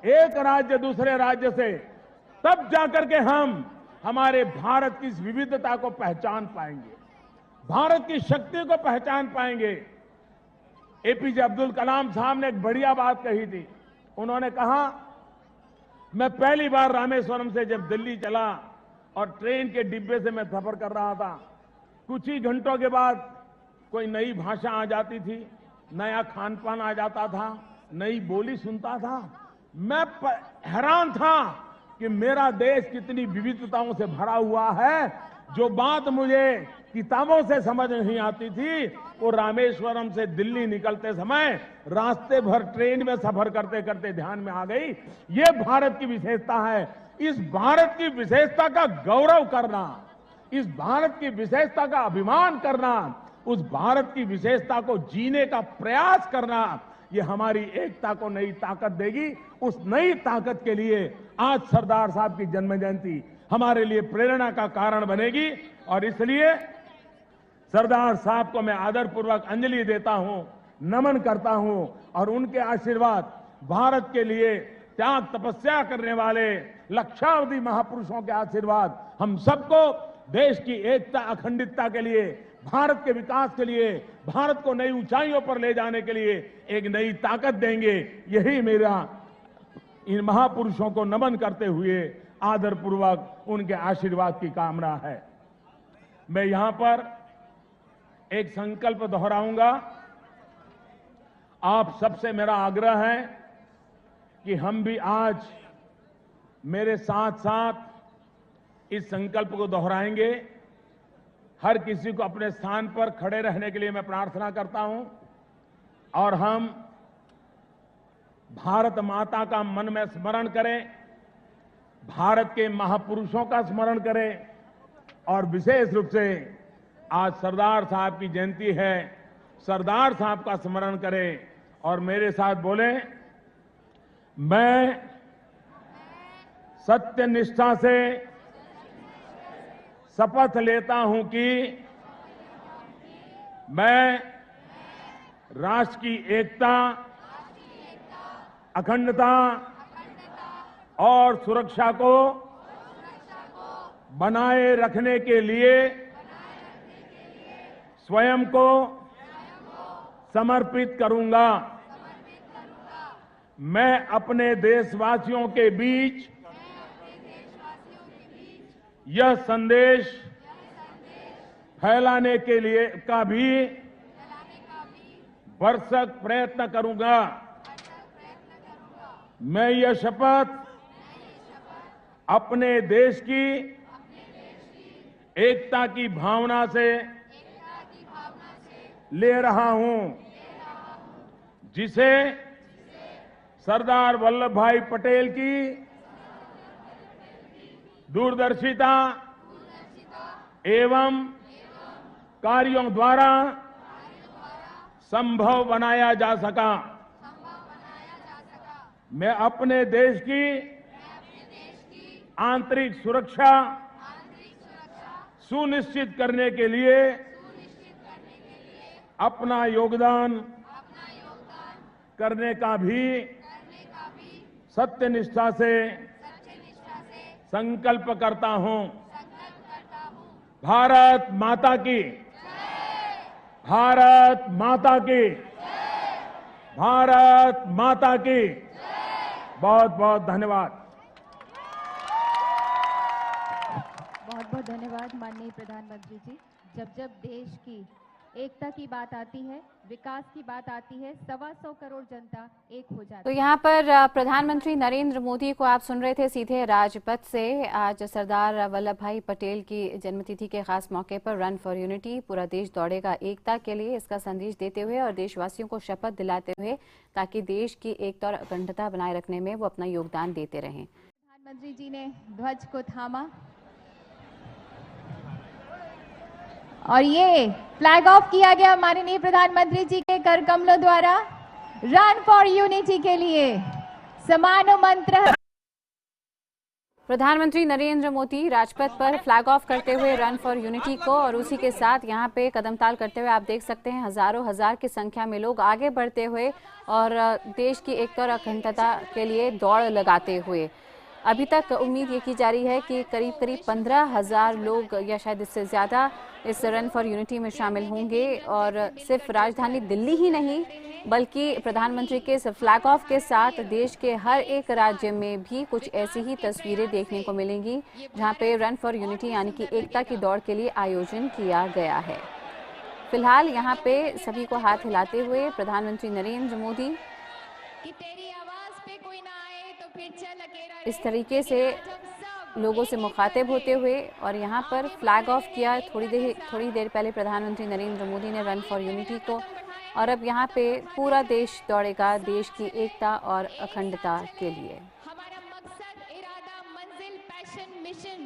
एक राज्य दूसरे राज्य से, तब जाकर के हम हमारे भारत की इस विविधता को पहचान पाएंगे, भारत की शक्ति को पहचान पाएंगे। एपीजे अब्दुल कलाम साहब ने एक बढ़िया बात कही थी। उन्होंने कहा, मैं पहली बार रामेश्वरम से जब दिल्ली चला और ट्रेन के डिब्बे से मैं सफर कर रहा था, कुछ ही घंटों के बाद कोई नई भाषा आ जाती थी, नया खान पान आ जाता था, नई बोली सुनता था। मैं हैरान था कि मेरा देश कितनी विविधताओं से भरा हुआ है। जो बात मुझे किताबों से समझ नहीं आती थी, वो रामेश्वरम से दिल्ली निकलते समय रास्ते भर ट्रेन में सफर करते करते ध्यान में आ गई। ये भारत की विशेषता है। इस भारत की विशेषता का गौरव करना, इस भारत की विशेषता का अभिमान करना, उस भारत की विशेषता को जीने का प्रयास करना, ये हमारी एकता को नई ताकत देगी। उस नई ताकत के लिए आज सरदार साहब की जन्म जयंती हमारे लिए प्रेरणा का कारण बनेगी, और इसलिए सरदार साहब को मैं आदरपूर्वक अंजलि देता हूं, नमन करता हूं, और उनके आशीर्वाद, भारत के लिए त्याग तपस्या करने वाले लक्षावधि महापुरुषों के आशीर्वाद हम सबको देश की एकता अखंडितता के लिए, भारत के विकास के लिए, भारत को नई ऊंचाइयों पर ले जाने के लिए एक नई ताकत देंगे। यही मेरा इन महापुरुषों को नमन करते हुए आदरपूर्वक उनके आशीर्वाद की कामना है। मैं यहां पर एक संकल्प दोहराऊंगा। आप सबसे मेरा आग्रह है कि हम भी आज मेरे साथ साथ इस संकल्प को दोहराएंगे। हर किसी को अपने स्थान पर खड़े रहने के लिए मैं प्रार्थना करता हूं, और हम भारत माता का मन में स्मरण करें, भारत के महापुरुषों का स्मरण करें, और विशेष रूप से आज सरदार साहब की जयंती है, सरदार साहब का स्मरण करें, और मेरे साथ बोले, मैं सत्य निष्ठा से शपथ लेता हूं कि मैं राष्ट्र की एकता, अखंडता और सुरक्षा को बनाए रखने के लिए स्वयं को समर्पित करूंगा। मैं अपने देशवासियों के बीच यह संदेश फैलाने के लिए का भी भरसक प्रयत्न करूंगा। मैं यह शपथ अपने देश की एकता की भावना से ले रहा हूं, जिसे सरदार वल्लभ भाई पटेल की दूरदर्शिता एवं कार्यों द्वारा संभव बनाया जा सका। मैं अपने देश की आंतरिक सुरक्षा, सुनिश्चित करने के लिए अपना योगदान करने का भी सत्यनिष्ठा से संकल्प करता हूं। भारत माता की, भारत माता की, भारत माता की। बहुत बहुत धन्यवाद। बहुत बहुत धन्यवाद माननीय प्रधानमंत्री जी। जब जब देश की एकता की बात आती है, विकास की बात आती है, 125 करोड़ जनता एक हो जाती है। तो यहाँ पर प्रधानमंत्री नरेंद्र मोदी को आप सुन रहे थे सीधे राजपथ से। आज सरदार वल्लभ भाई पटेल की जन्मतिथि के खास मौके पर रन फॉर यूनिटी, पूरा देश दौड़ेगा एकता के लिए, इसका संदेश देते हुए और देशवासियों को शपथ दिलाते हुए, ताकि देश की एकता और अखंडता बनाए रखने में वो अपना योगदान देते रहें। प्रधानमंत्री जी ने ध्वज को थामा और ये फ्लैग ऑफ किया गया माननीय प्रधानमंत्री जी के कर कमलों द्वारा रन फॉर यूनिटी के लिए। समानो मंत्र। प्रधानमंत्री नरेंद्र मोदी राजपथ पर फ्लैग ऑफ करते हुए रन फॉर यूनिटी को, और उसी के साथ यहाँ पे कदमताल करते हुए आप देख सकते हैं हजारों हजार की संख्या में लोग आगे बढ़ते हुए और देश की एकता और अखंडता के लिए दौड़ लगाते हुए। अभी तक उम्मीद ये की जा रही है कि करीब 15,000 लोग या शायद इससे ज़्यादा इस रन फॉर यूनिटी में शामिल होंगे। और सिर्फ राजधानी दिल्ली ही नहीं बल्कि प्रधानमंत्री के इस फ्लैग ऑफ के साथ देश के हर एक राज्य में भी कुछ ऐसी ही तस्वीरें देखने को मिलेंगी जहां पे रन फॉर यूनिटी यानी कि एकता की दौड़ के लिए आयोजन किया गया है। फिलहाल यहां पे सभी को हाथ हिलाते हुए प्रधानमंत्री नरेंद्र मोदी इस तरीके से लोगों से मुखातिब होते हुए और यहाँ पर फ्लैग ऑफ किया। थोड़ी देर पहले प्रधानमंत्री नरेंद्र मोदी ने रन फॉर यूनिटी को, और अब यहाँ पे पूरा देश दौड़ेगा देश की एकता और अखंडता के लिए। हमारा मकसद, इरादा, मंजिल, पैशन, मिशन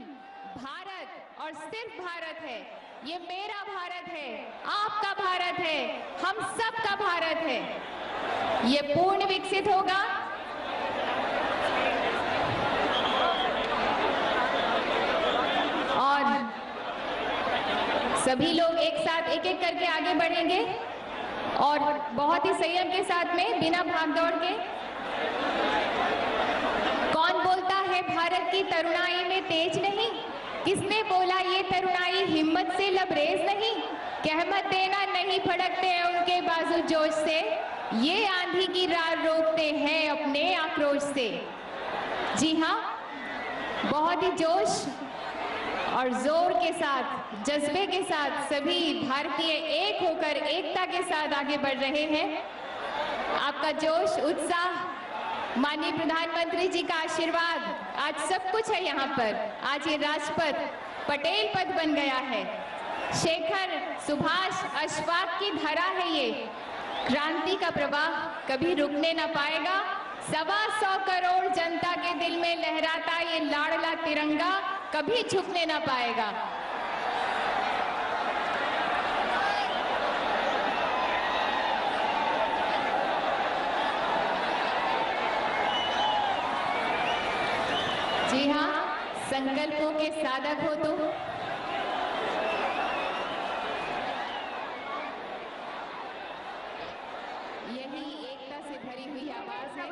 भारत और सिर्फ भारत है। ये मेरा भारत है, आपका भारत है, हम सबका भारत है। ये पूर्ण विकसित होगा और सभी लोग एक साथ एक एक करके आगे बढ़ेंगे और बहुत ही संयम के साथ में, बिना भागदौड़ के। कौन बोलता है भारत की तरुणाई में तेज नहीं? किसने बोला ये तरुणाई हिम्मत से लबरेज नहीं? कहमत देना नहीं फड़कते हैं उनके बाजू जोश से, ये आंधी की राह रोकते हैं अपने आक्रोश से। जी हाँ, बहुत ही जोश और जोर के साथ, जज्बे के साथ सभी भारतीय एक होकर एकता के साथ आगे बढ़ रहे हैं। आपका जोश, उत्साह, माननीय प्रधानमंत्री जी का आशीर्वाद, आज सब कुछ है यहाँ पर। आज ये राजपथ पटेल पथ बन गया है। शेखर, सुभाष, अशफाक की धरा है ये। क्रांति का प्रवाह कभी रुकने ना पाएगा। 125 करोड़ जनता के दिल में लहराता ये लाडला तिरंगा कभी झुकने ना पाएगा। जी हाँ, संकल्पों के साधक हो तुम। यही एकता से भरी हुई आवाज है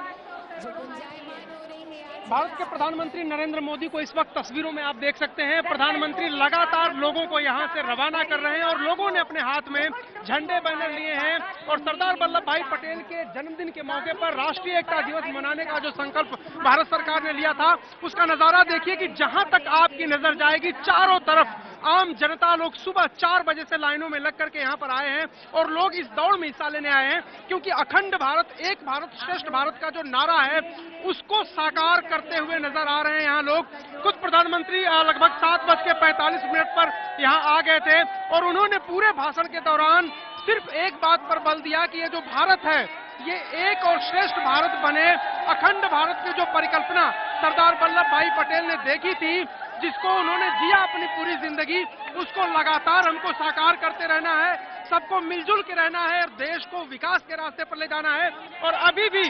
जो गुंजायमान हो रही है आज। भारत के प्रधानमंत्री नरेंद्र मोदी को इस वक्त तस्वीरों में आप देख सकते हैं। प्रधानमंत्री लगातार लोगों को यहां से रवाना कर रहे हैं और लोगों ने अपने हाथ में झंडे बैनर लिए हैं और सरदार वल्लभ भाई पटेल के जन्मदिन के मौके पर राष्ट्रीय एकता दिवस मनाने का जो संकल्प भारत सरकार ने लिया था, उसका नजारा देखिए कि जहां तक आपकी नजर जाएगी चारों तरफ आम जनता, लोग सुबह 4 बजे से लाइनों में लग करके यहाँ पर आए हैं और लोग इस दौड़ में हिस्सा लेने आए हैं, क्योंकि अखंड भारत, एक भारत श्रेष्ठ भारत का जो नारा है उसको साकार करते हुए नजर आ रहे हैं यहाँ लोग। खुद प्रधानमंत्री लगभग 7:45 पर यहाँ आ गए थे और उन्होंने पूरे भाषण के दौरान सिर्फ एक बात पर बल दिया कि ये जो भारत है ये एक और श्रेष्ठ भारत बने। अखंड भारत की जो परिकल्पना सरदार वल्लभ भाई पटेल ने देखी थी, जिसको उन्होंने जिया अपनी पूरी जिंदगी, उसको लगातार हमको साकार करते रहना है, सबको मिलजुल के रहना है और देश को विकास के रास्ते पर ले जाना है। और अभी भी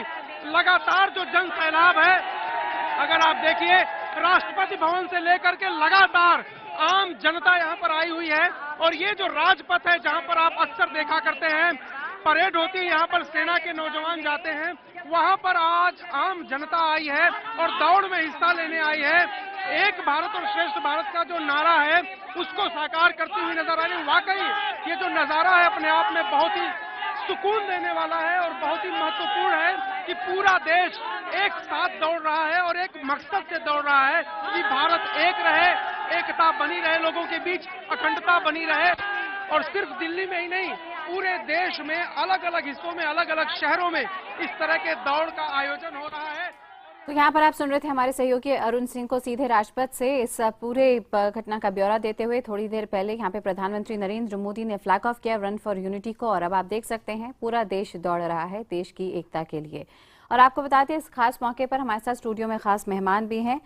लगातार जो जन सैलाब है, अगर आप देखिए राष्ट्रपति भवन से लेकर के लगातार आम जनता यहाँ पर आई हुई है। और ये जो राजपथ है जहाँ पर आप अक्सर देखा करते हैं परेड होती है, यहाँ पर सेना के नौजवान जाते हैं, वहाँ पर आज आम जनता आई है और दौड़ में हिस्सा लेने आई है। एक भारत और श्रेष्ठ भारत का जो नारा है उसको साकार करती हुई नजर आ रही है। वाकई ये जो नजारा है अपने आप में बहुत ही सुकून देने वाला है और बहुत ही महत्वपूर्ण है कि पूरा देश एक साथ दौड़ रहा है और एक मकसद से दौड़ रहा है कि भारत एक रहे, एकता बनी रहे, लोगों के बीच अखंडता बनी रहे। और सिर्फ दिल्ली में ही नहीं, पूरे देश में अलग अलग हिस्सों में, अलग अलग शहरों में इस तरह के दौड़ का आयोजन हो रहा है। तो यहाँ पर आप सुन रहे थे हमारे सहयोगी अरुण सिंह को सीधे राजपथ से इस पूरे घटना का ब्यौरा देते हुए। थोड़ी देर पहले यहाँ पे प्रधानमंत्री नरेंद्र मोदी ने फ्लैग ऑफ किया रन फॉर यूनिटी को, और अब आप देख सकते हैं पूरा देश दौड़ रहा है देश की एकता के लिए। और आपको बता दें इस खास मौके पर हमारे साथ स्टूडियो में खास मेहमान भी हैं।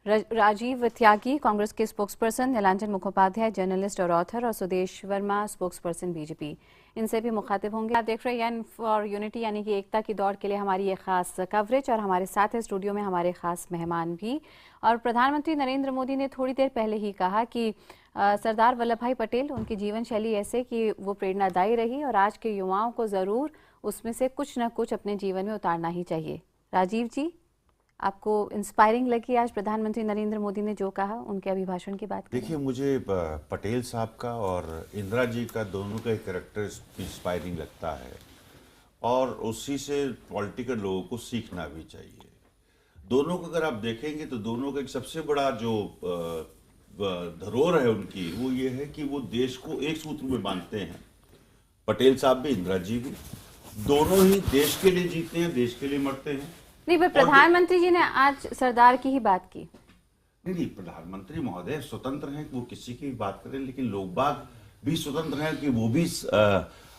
राजीव त्यागी कांग्रेस के स्पोक्सपर्सन, नीलांजन मुखोपाध्याय जर्नलिस्ट और ऑथर, और सुदेश वर्मा स्पोक्सपर्सन बीजेपी, इनसे भी मुखातिब होंगे। आप देख रहे हैं रन फॉर यूनिटी यानी कि एकता की दौड़ के लिए हमारी ये खास कवरेज, और हमारे साथ है स्टूडियो में हमारे खास मेहमान भी। और प्रधानमंत्री नरेंद्र मोदी ने थोड़ी देर पहले ही कहा कि सरदार वल्लभ भाई पटेल, उनकी जीवन शैली ऐसे कि वो प्रेरणादायी रही और आज के युवाओं को ज़रूर उसमें से कुछ न कुछ अपने जीवन में उतारना ही चाहिए। राजीव जी, आपको इंस्पायरिंग लगी आज प्रधानमंत्री नरेंद्र मोदी ने जो कहा, उनके अभिभाषण की बात? देखिए, मुझे पटेल साहब का और इंदिरा जी का दोनों का कैरेक्टर इंस्पायरिंग लगता है और उसी से पॉलिटिकल लोगों को सीखना भी चाहिए। दोनों को अगर आप देखेंगे तो दोनों का एक सबसे बड़ा जो धरोहर है उनकी, वो ये है कि वो देश को एक सूत्र में बांधते हैं। पटेल साहब भी, इंदिरा जी भी, दोनों ही देश के लिए जीते हैं, देश के लिए मरते हैं। नहीं, पर प्रधानमंत्री जी ने आज सरदार की ही बात की। नहीं, प्रधानमंत्री महोदय स्वतंत्र हैं कि वो किसी की भी बात करें, लेकिन लोग बाग भी स्वतंत्र हैं कि वो भी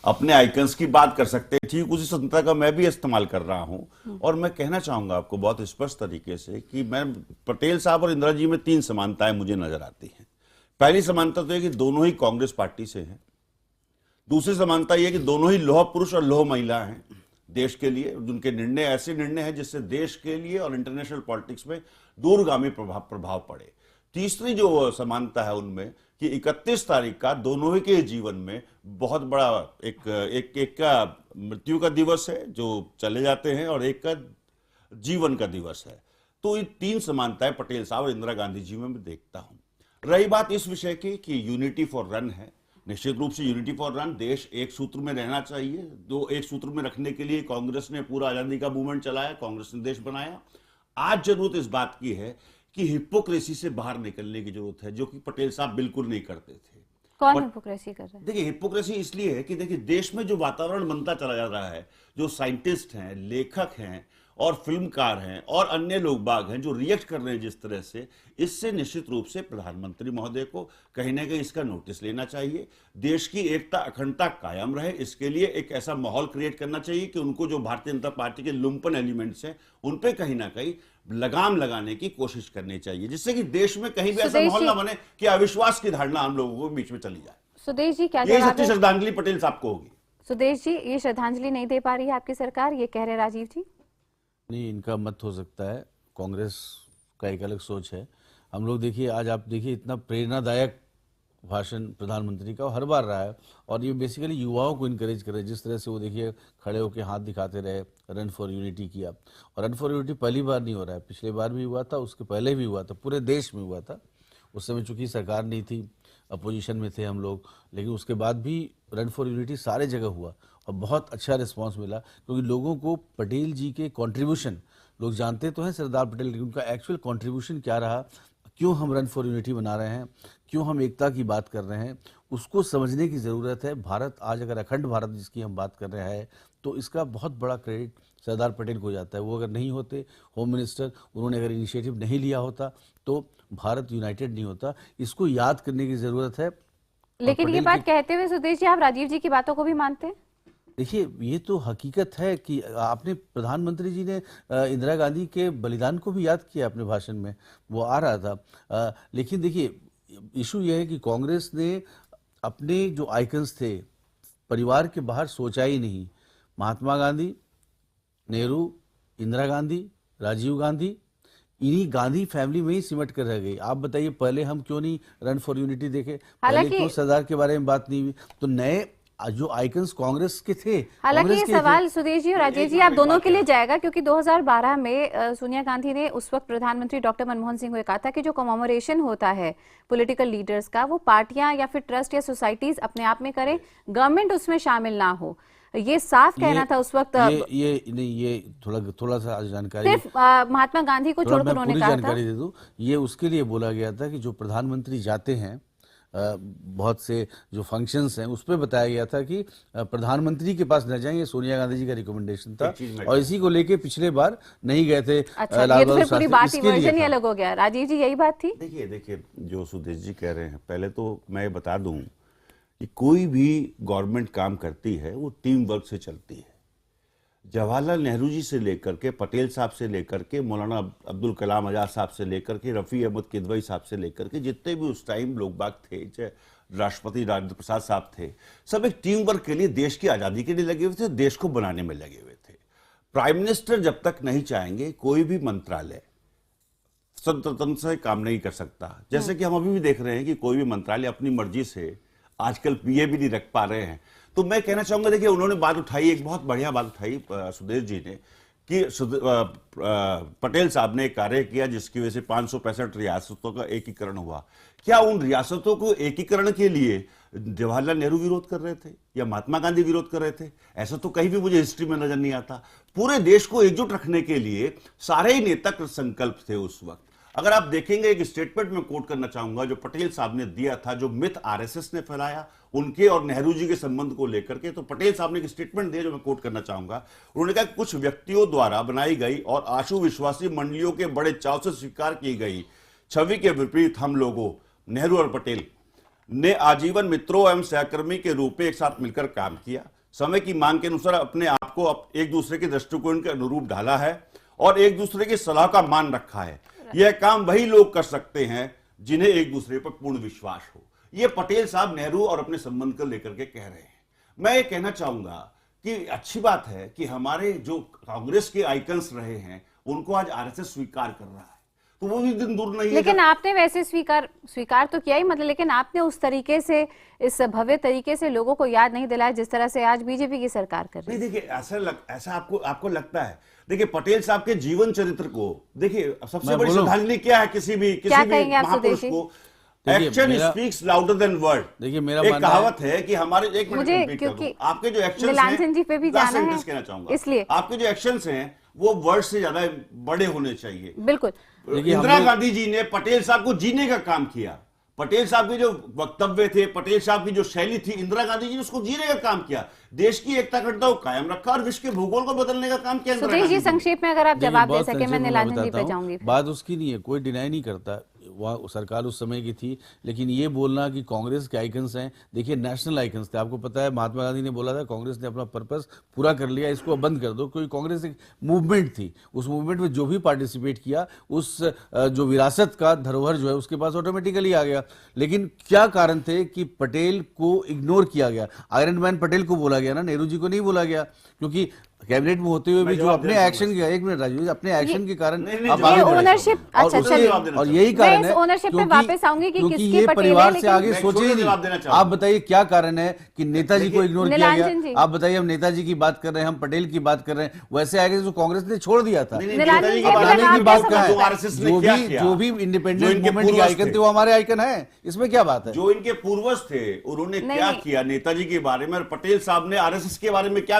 अपने आइकन्स की बात कर सकते हैं। ठीक उसी स्वतंत्रता का मैं भी इस्तेमाल कर रहा हूं। और मैं कहना चाहूंगा आपको बहुत स्पष्ट तरीके से कि मैं पटेल साहब और इंदिरा जी में 3 समानताएं मुझे नजर आती हैं। पहली समानता तो है कि दोनों ही कांग्रेस पार्टी से हैं। दूसरी समानता यह है कि दोनों ही लौह पुरुष और लौह महिला हैं देश के लिए। उनके निर्णय ऐसे निर्णय हैं जिससे देश के लिए और इंटरनेशनल पॉलिटिक्स में दूरगामी प्रभाव पड़े। तीसरी जो समानता है उनमें कि 31 तारीख का दोनों ही के जीवन में बहुत बड़ा एक का मृत्यु का दिवस है जो चले जाते हैं, और एक का जीवन का दिवस है। तो ये 3 समानताएं पटेल साहब और इंदिरा गांधी जी में मैं देखता हूं। रही बात इस विषय की कि यूनिटी फॉर रन है, निश्चित रूप से यूनिटी फॉर रन, देश एक सूत्र में रहना चाहिए। एक सूत्र में रखने के लिए कांग्रेस ने पूरा आजादी का मूवमेंट चलाया, कांग्रेस ने देश बनाया। आज जरूरत इस बात की है कि हिपोक्रेसी से बाहर निकलने की जरूरत है, जो कि पटेल साहब बिल्कुल नहीं करते थे। कौन हिपोक्रेसी कर रहा है? देखिए, हिपोक्रेसी इसलिए है कि देखिए देश में जो वातावरण बनता चला जा रहा है, जो साइंटिस्ट हैं, लेखक हैं और फिल्मकार हैं और अन्य लोग बाग हैं जो रिएक्ट कर रहे हैं जिस तरह से, इससे निश्चित रूप से प्रधानमंत्री महोदय को कहीं ना कहीं इसका नोटिस लेना चाहिए। देश की एकता अखंडता कायम रहे, इसके लिए एक ऐसा माहौल क्रिएट करना चाहिए कि उनको जो भारतीय जनता पार्टी के लुम्पन एलिमेंट्स हैं उन पे कहीं ना कहीं लगाम लगाने की कोशिश करनी चाहिए, जिससे कि देश में कहीं भी ऐसा माहौल ना बने कि अविश्वास की धारणा हम लोगों के बीच में चली जाए। सुदेश जी, क्या ये सच्ची श्रद्धांजलि पटेल साहब को होगी। सुदेश जी, ये श्रद्धांजलि नहीं दे पा रही है आपकी सरकार, ये कह रहे राजीव जी। नहीं, इनका मत हो सकता है, कांग्रेस का एक अलग सोच है। हम लोग देखिए, आज आप देखिए इतना प्रेरणादायक भाषण प्रधानमंत्री का हर बार रहा है, और ये बेसिकली युवाओं को इनकरेज कर रहे हैं। जिस तरह से वो देखिए खड़े होकर हाथ दिखाते रहे, रन फॉर यूनिटी किया। और रन फॉर यूनिटी पहली बार नहीं हो रहा है, पिछले बार भी हुआ था, उसके पहले भी हुआ था, पूरे देश में हुआ था। उस समय चूंकि सरकार नहीं थी, अपोजिशन में थे हम लोग, लेकिन उसके बाद भी रन फॉर यूनिटी सारे जगह हुआ और बहुत अच्छा रिस्पांस मिला, क्योंकि लोगों को पटेल जी के कंट्रीब्यूशन, लोग जानते तो हैं सरदार पटेल, लेकिन उनका एक्चुअल कंट्रीब्यूशन क्या रहा, क्यों हम रन फॉर यूनिटी बना रहे हैं, क्यों हम एकता की बात कर रहे हैं, उसको समझने की ज़रूरत है। भारत आज अगर अखंड भारत जिसकी हम बात कर रहे हैं, तो इसका बहुत बड़ा क्रेडिट सरदार पटेल को जाता है। वो अगर नहीं होते होम मिनिस्टर, उन्होंने अगर इनिशिएटिव नहीं लिया होता तो भारत यूनाइटेड नहीं होता। इसको याद करने की ज़रूरत है। लेकिन ये बात कहते हुए सुदेश जी, आप राजीव जी की बातों को भी मानते हैं? देखिए, ये तो हकीकत है कि आपने प्रधानमंत्री जी ने इंदिरा गांधी के बलिदान को भी याद किया अपने भाषण में, वो आ रहा था। लेकिन देखिए, इशू ये है कि कांग्रेस ने अपने जो आइकन्स थे परिवार के बाहर सोचा ही नहीं। महात्मा गांधी, नेहरू, इंदिरा गांधी, राजीव गांधी, इन्हीं गांधी फैमिली में ही सिमट कर रह गई। आप बताइए पहले हम क्यों नहीं रन फॉर यूनिटी देखे, पहले हालांकि- क्यों सरदार के बारे में बात नहीं हुई? तो नए जो आइकन्स कांग्रेस के थे, हालांकि कांग्रेस ये के थे। सवाल सुदेश जी और राजेश जी आप दोनों के लिए जाएगा, क्योंकि 2012 में सोनिया गांधी ने उस वक्त प्रधानमंत्री डॉक्टर मनमोहन सिंह को कहा था कि जो कमेमोरेशन होता है पॉलिटिकल लीडर्स का, वो पार्टियां या फिर ट्रस्ट या सोसाइटीज अपने आप में करें, गवर्नमेंट उसमें शामिल ना हो। ये साफ कहना था उस वक्त। ये थोड़ा सा जानकारी, सिर्फ महात्मा गांधी को थोड़ा छोड़कर मैं उन्होंने पूरी कहा था। जानकारी दे दूं। ये उसके लिए बोला गया था कि जो प्रधानमंत्री जाते हैं बहुत से जो फंक्शंस हैं उस पर बताया गया था कि प्रधानमंत्री के पास न जाएं, ये सोनिया गांधी जी का रिकमेंडेशन था और इसी को लेके पिछले बार नहीं गए थे। अच्छा, लाल ये तो बहादुर फिर पूरी शास्त्री, बात ही इसके लिए वर्जन ही था। अलग हो गया। राजीव जी यही बात थी। देखिए जो सुदेश जी कह रहे हैं, पहले तो मैं ये बता दूं कि कोई भी गवर्नमेंट काम करती है वो टीम वर्क से चलती है। जवाहरलाल नेहरू जी से लेकर के, पटेल साहब से लेकर के, मौलाना अब्दुल कलाम आजाद साहब से लेकर के, रफ़ी अहमद किदवई साहब से लेकर के, जितने भी उस टाइम लोग बाग थे, चाहे राष्ट्रपति राजेंद्र प्रसाद साहब थे, सब एक टीम वर्क के लिए, देश की आज़ादी के लिए लगे हुए थे, देश को बनाने में लगे हुए थे। प्राइम मिनिस्टर जब तक नहीं चाहेंगे कोई भी मंत्रालय स्वतंत्र से काम नहीं कर सकता। जैसे कि हम अभी भी देख रहे हैं कि कोई भी मंत्रालय अपनी मर्जी से आजकल पीए भी नहीं रख पा रहे हैं। तो मैं कहना चाहूंगा, देखिए उन्होंने बात उठाई, एक बहुत बढ़िया बात उठाई सुदेश जी ने कि पटेल साहब ने एक कार्य किया जिसकी वजह से 565 रियासतों का एकीकरण हुआ। क्या उन रियासतों को एकीकरण के लिए जवाहरलाल नेहरू विरोध कर रहे थे या महात्मा गांधी विरोध कर रहे थे? ऐसा तो कहीं भी मुझे हिस्ट्री में नजर नहीं आता। पूरे देश को एकजुट रखने के लिए सारे ही नेता संकल्प थे उस वक्त। अगर आप देखेंगे, एक स्टेटमेंट में कोट करना चाहूंगा जो पटेल साहब ने दिया था, जो मिथ आरएसएस ने फैलाया उनके और नेहरू जी के संबंध को लेकर के, तो पटेल साहब ने एक स्टेटमेंट दिया जो मैं कोट करना चाहूंगा। उन्होंने कहा कुछ व्यक्तियों द्वारा बनाई गई और आशु विश्वासी मंडलियों के बड़े चाव से स्वीकार की गई छवि के विपरीत हम लोगों, नेहरू और पटेल ने आजीवन मित्रों एवं सहकर्मी के रूप में एक साथ मिलकर काम किया। समय की मांग के अनुसार अपने आप को एक दूसरे के दृष्टिकोण के अनुरूप ढाला है और एक दूसरे की सलाह का मान रखा है। यह काम वही लोग कर सकते हैं जिन्हें एक दूसरे पर पूर्ण विश्वास हो। ये पटेल साहब नेहरू और अपने संबंध को लेकर के कह रहे हैं। मैं ये कहना चाहूंगा कि अच्छी बात है कि हमारे जो कांग्रेस के आइकन्स रहे हैं उनको आज आरएसएस स्वीकार कर रहा है, तो वो भी दिन दूर नहीं है। लेकिन आपने वैसे स्वीकार तो किया ही, मतलब, लेकिन आपने उस तरीके से, इस भव्य तरीके से लोगों को याद नहीं दिलाया जिस तरह से आज बीजेपी की सरकार कर रही है। नहीं, देखिए ऐसा आपको लगता है? देखिए पटेल साहब के जीवन चरित्र को देखिए, सबसे बड़ी श्रद्धांजलि क्या है किसी भी महापुरुष को? Action speaks louder than word. देखिए मेरा एक कहावत है कि हमारे, एक मिनट मुझे कंप्लीट कर दूं, क्योंकि आपके जो एक्शंस नीलांजन जी पे भी जाना है, कहना चाहूंगा, इसलिए आपके जो एक्शंस हैं वो वर्ड से ज्यादा बड़े होने चाहिए। बिल्कुल। इंदिरा गांधी जी ने पटेल साहब को जीने का काम किया। पटेल साहब के जो वक्तव्य थे, पटेल साहब की जो शैली थी, इंदिरा गांधी जी ने उसको जीने का काम किया। देश की एकता अखंडता को कायम रखा और विश्व के भूगोल को बदलने का काम किया। सुदेश जी संक्षेप में अगर आप जवाब दे सके, मैं नीलांजन जी पे बताता जाऊंगी। हूं, बात उसकी नहीं है, कोई डिनाई नहीं करता, वहाँ सरकार उस समय की थी। लेकिन ये बोलना कि कांग्रेस के आइकन्स हैं, देखिए नेशनल आइकन्स थे। आपको पता है महात्मा गांधी ने बोला था कांग्रेस ने अपना पर्पस पूरा कर लिया, इसको बंद कर दो। क्योंकि कांग्रेस एक मूवमेंट थी, उस मूवमेंट में जो भी पार्टिसिपेट किया उस जो विरासत का धरोहर जो है उसके पास ऑटोमेटिकली आ गया। लेकिन क्या कारण थे कि पटेल को इग्नोर किया गया? आयरन मैन पटेल को बोला गया ना, नेहरू जी को नहीं बोला गया, क्योंकि कैबिनेट में होते हुए भी जो अपने एक्शन किया, एक मिनट राजीव, अपने एक्शन के कारण आप आगे ओनरशिप, अच्छा चलिए, और यही कारण है ओनरशिप पे वापस आऊंगी कि क्योंकि किसकी ये पटेल परिवार है, से आगे सोचे ही नहीं। आप बताइए क्या कारण है कि नेताजी को इग्नोर किया गया? आप बताइए, हम नेताजी की बात कर रहे हैं, हम पटेल की बात कर रहे हैं, वैसे आगे जो कांग्रेस ने छोड़ दिया था। बताने की बात क्या है? जो भी इंडिपेंडेंट मूवमेंट के आइकन थे वो हमारे आइकन है, इसमें क्या बात है? जो इनके पूर्वज थे उन्होंने क्या किया नेताजी के बारे में, और पटेल साहब ने आरएसएस के बारे में क्या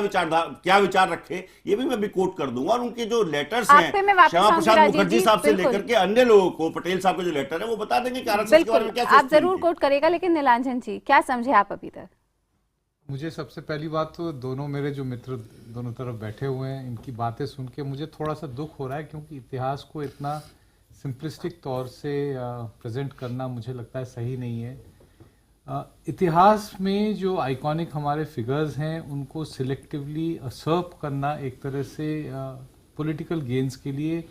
विचार रखे, ये भी मैं भी कोट कर दूंगा। और उनके जो लेटर्स हैं श्यामा प्रसाद मुखर्जी साहब से लेकर के अन्य लोगों को, पटेल साहब के जो लेटर है वो बता देंगे कि आरएसएस के बारे में क्या आप जरूर कोट करेगा। लेकिन नीलांजन जी, क्या समझे आप अभी तक? मुझे सबसे पहली बात तो दोनों मेरे जो मित्र दोनों तरफ बैठे हुए हैं, इनकी बातें सुन के मुझे थोड़ा सा दुख हो रहा है, क्योंकि इतिहास को इतना सिंपलिस्टिक तौर से प्रेजेंट करना मुझे लगता है सही नहीं है। इतिहास में जो आइकॉनिक हमारे फिगर्स हैं उनको सिलेक्टिवली सर्व करना एक तरह से पॉलिटिकल गेन्स के लिए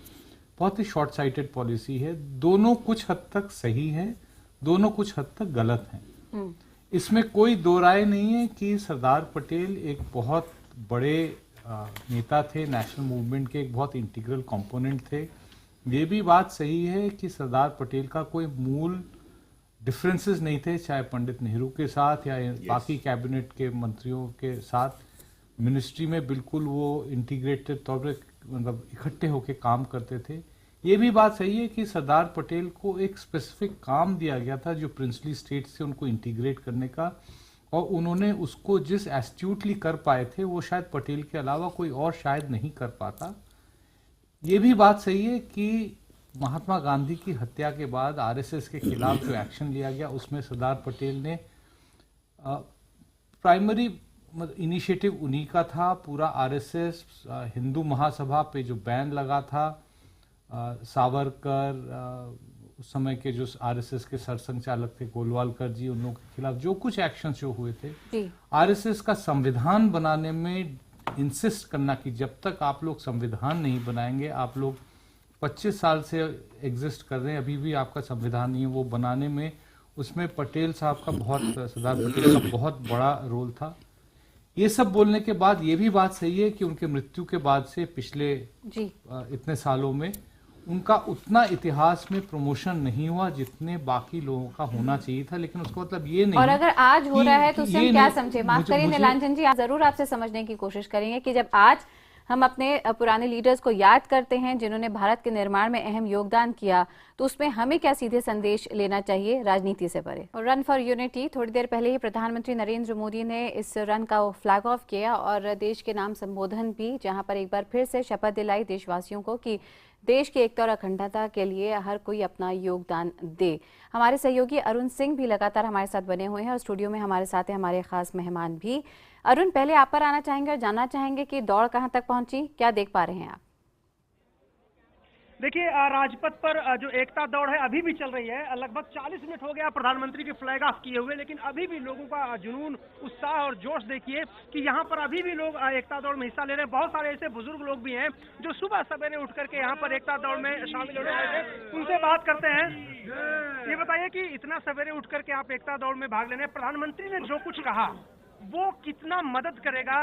बहुत ही शॉर्ट साइटेड पॉलिसी है। दोनों कुछ हद तक सही हैं, दोनों कुछ हद तक गलत हैं। इसमें कोई दो राय नहीं है कि सरदार पटेल एक बहुत बड़े नेता थे, नेशनल मूवमेंट के एक बहुत इंटीग्रल कंपोनेंट थे। ये भी बात सही है कि सरदार पटेल का कोई मूल डिफरेंसेस नहीं थे, चाहे पंडित नेहरू के साथ या बाकी कैबिनेट के मंत्रियों के साथ। मिनिस्ट्री में बिल्कुल वो इंटीग्रेटेड तौर पर मतलब इकट्ठे होकर काम करते थे। ये भी बात सही है कि सरदार पटेल को एक स्पेसिफिक काम दिया गया था जो प्रिंसली स्टेट से उनको इंटीग्रेट करने का, और उन्होंने उसको जिस एस्ट्यूटली कर पाए थे वो शायद पटेल के अलावा कोई और शायद नहीं कर पाता। ये भी बात सही है कि महात्मा गांधी की हत्या के बाद आरएसएस के खिलाफ जो एक्शन लिया गया उसमें सरदार पटेल ने प्राइमरी इनिशिएटिव उन्हीं का था। पूरा आरएसएस हिंदू महासभा पे जो बैन लगा था, सावरकर, उस समय के जो आरएसएस के सरसंघचालक थे गोलवालकर जी, उन लोगों के खिलाफ जो कुछ एक्शन जो हुए थे, आरएसएस का संविधान बनाने में इंसिस्ट करना कि जब तक आप लोग संविधान नहीं बनाएंगे, आप लोग 25 साल से एग्जिस्ट कर रहे हैं, अभी भी आपका संविधान नहीं है, वो बनाने में उसमें पटेल साहब का सरदार पटेल का बहुत बड़ा रोल था। ये सब बोलने के बाद ये भी बात सही है कि उनके मृत्यु के बाद से पिछले इतने सालों में उनका उतना इतिहास में प्रमोशन नहीं हुआ जितने बाकी लोगों का होना चाहिए था। लेकिन उसका मतलब ये नहीं, और अगर आज हो रहा है तो उसे हम क्या समझे? माफ करिए नीलांजन जी, जरूर आपसे समझने की कोशिश करेंगे कि जब आज हम अपने पुराने लीडर्स को याद करते हैं जिन्होंने भारत के निर्माण में अहम योगदान किया, तो उसमें हमें क्या सीधे संदेश लेना चाहिए राजनीति से परे? और रन फॉर यूनिटी, थोड़ी देर पहले ही प्रधानमंत्री नरेंद्र मोदी ने इस रन का फ्लैग ऑफ किया और देश के नाम संबोधन भी, जहां पर एक बार फिर से शपथ दिलाई देशवासियों को कि देश की एकता और अखंडता के लिए हर कोई अपना योगदान दे। हमारे सहयोगी अरुण सिंह भी लगातार हमारे साथ बने हुए हैं और स्टूडियो में हमारे साथ हैं हमारे खास मेहमान भी। अरुण, पहले आप पर आना चाहेंगे और जानना चाहेंगे कि दौड़ कहां तक पहुंची, क्या देख पा रहे हैं आप? देखिए, राजपथ पर जो एकता दौड़ है अभी भी चल रही है। लगभग 40 मिनट हो गया प्रधानमंत्री के फ्लैग ऑफ किए हुए, लेकिन अभी भी लोगों का जुनून, उत्साह और जोश देखिए कि यहाँ पर अभी भी लोग एकता दौड़ में हिस्सा ले रहे हैं। बहुत सारे ऐसे बुजुर्ग लोग भी हैं जो सुबह सवेरे उठ करके यहाँ पर एकता दौड़ में शामिल हो रहे थे। उनसे बात करते हैं। ये बताइए कि इतना सवेरे उठ करके आप एकता दौड़ में भाग ले रहे हैं, प्रधानमंत्री ने जो कुछ कहा वो कितना मदद करेगा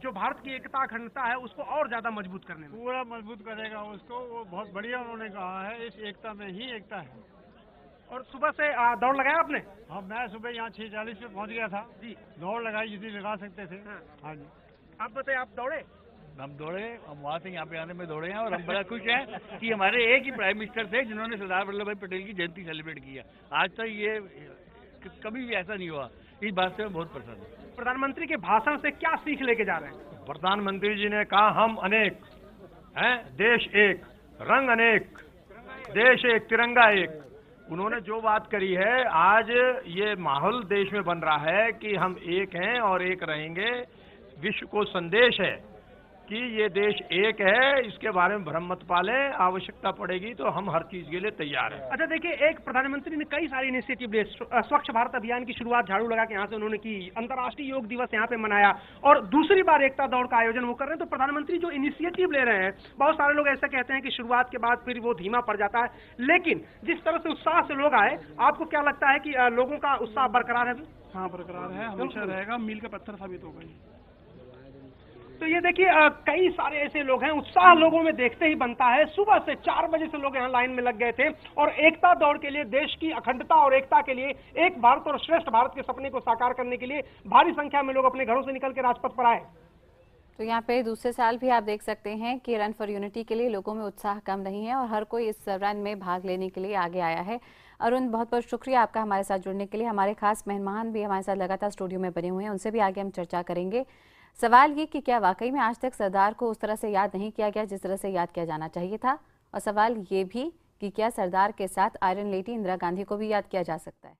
जो भारत की एकता अखंडता है उसको और ज्यादा मजबूत करने में? पूरा मजबूत करेगा उसको, वो बहुत बढ़िया उन्होंने कहा है। इस एकता में ही एकता है। और सुबह से दौड़ लगाया आपने? हाँ, मैं सुबह यहाँ 6:40 पे पहुँच गया था जी। दौड़ लगाई जितनी लगा सकते थे। हाँ जी। आप बताइए, आप दौड़े? हम दौड़े, हम वहाँ से यहाँ पे आने में दौड़े हैं और हम बड़ा खुश हैं कि हमारे एक ही प्राइम मिनिस्टर थे जिन्होंने सरदार वल्लभ भाई पटेल की जयंती सेलिब्रेट किया। आज तक ये कभी भी ऐसा नहीं हुआ। इस बात से मैं बहुत प्रसन्न हूँ। प्रधानमंत्री के भाषण से क्या सीख लेके जा रहे हैं? प्रधानमंत्री जी ने कहा हम अनेक हैं, देश एक, रंग अनेक, देश एक, तिरंगा एक। उन्होंने जो बात करी है, आज ये माहौल देश में बन रहा है कि हम एक हैं और एक रहेंगे। विश्व को संदेश है कि ये देश एक है, इसके बारे में भ्रम मत पालें, आवश्यकता पड़ेगी तो हम हर चीज के लिए तैयार हैं। अच्छा, देखिए, एक प्रधानमंत्री ने कई सारी इनिशिएटिव लिए। स्वच्छ भारत अभियान की शुरुआत झाड़ू लगा के यहाँ से उन्होंने की, अंतर्राष्ट्रीय योग दिवस यहाँ पे मनाया और दूसरी बार एकता दौड़ का आयोजन वो कर रहे हैं। तो प्रधानमंत्री जो इनिशिएटिव ले रहे हैं, बहुत सारे लोग ऐसा कहते हैं कि शुरुआत के बाद फिर वो धीमा पड़ जाता है, लेकिन जिस तरह से उत्साह से लोग आए, आपको क्या लगता है कि लोगों का उत्साह बरकरार है? हाँ, बरकरार है, हमेशा रहेगा, मील का पत्थर साबित होगा। तो ये देखिए, कई सारे ऐसे लोग हैं, उत्साह लोगों में देखते ही बनता है। सुबह से 4 बजे से लोग यहाँ लाइन में लग गए थे और एकता दौड़ के लिए, देश की अखंडता और एकता के लिए, एक भारत और श्रेष्ठ भारत के सपने को साकार करने के लिए भारी संख्या में लोग अपने घरों से निकल के राजपथ पर आए। तो यहाँ पे दूसरे साल भी आप देख सकते हैं कि रन फॉर यूनिटी के लिए लोगों में उत्साह कम नहीं है और हर कोई इस रन में भाग लेने के लिए आगे आया है। अरुण, बहुत बहुत शुक्रिया आपका हमारे साथ जुड़ने के लिए। हमारे खास मेहमान भी हमारे साथ लगातार स्टूडियो में बने हुए हैं, उनसे भी आगे हम चर्चा करेंगे। सवाल ये कि क्या वाकई में आज तक सरदार को उस तरह से याद नहीं किया गया जिस तरह से याद किया जाना चाहिए था, और सवाल ये भी कि क्या सरदार के साथ आयरन लेडी इंदिरा गांधी को भी याद किया जा सकता है।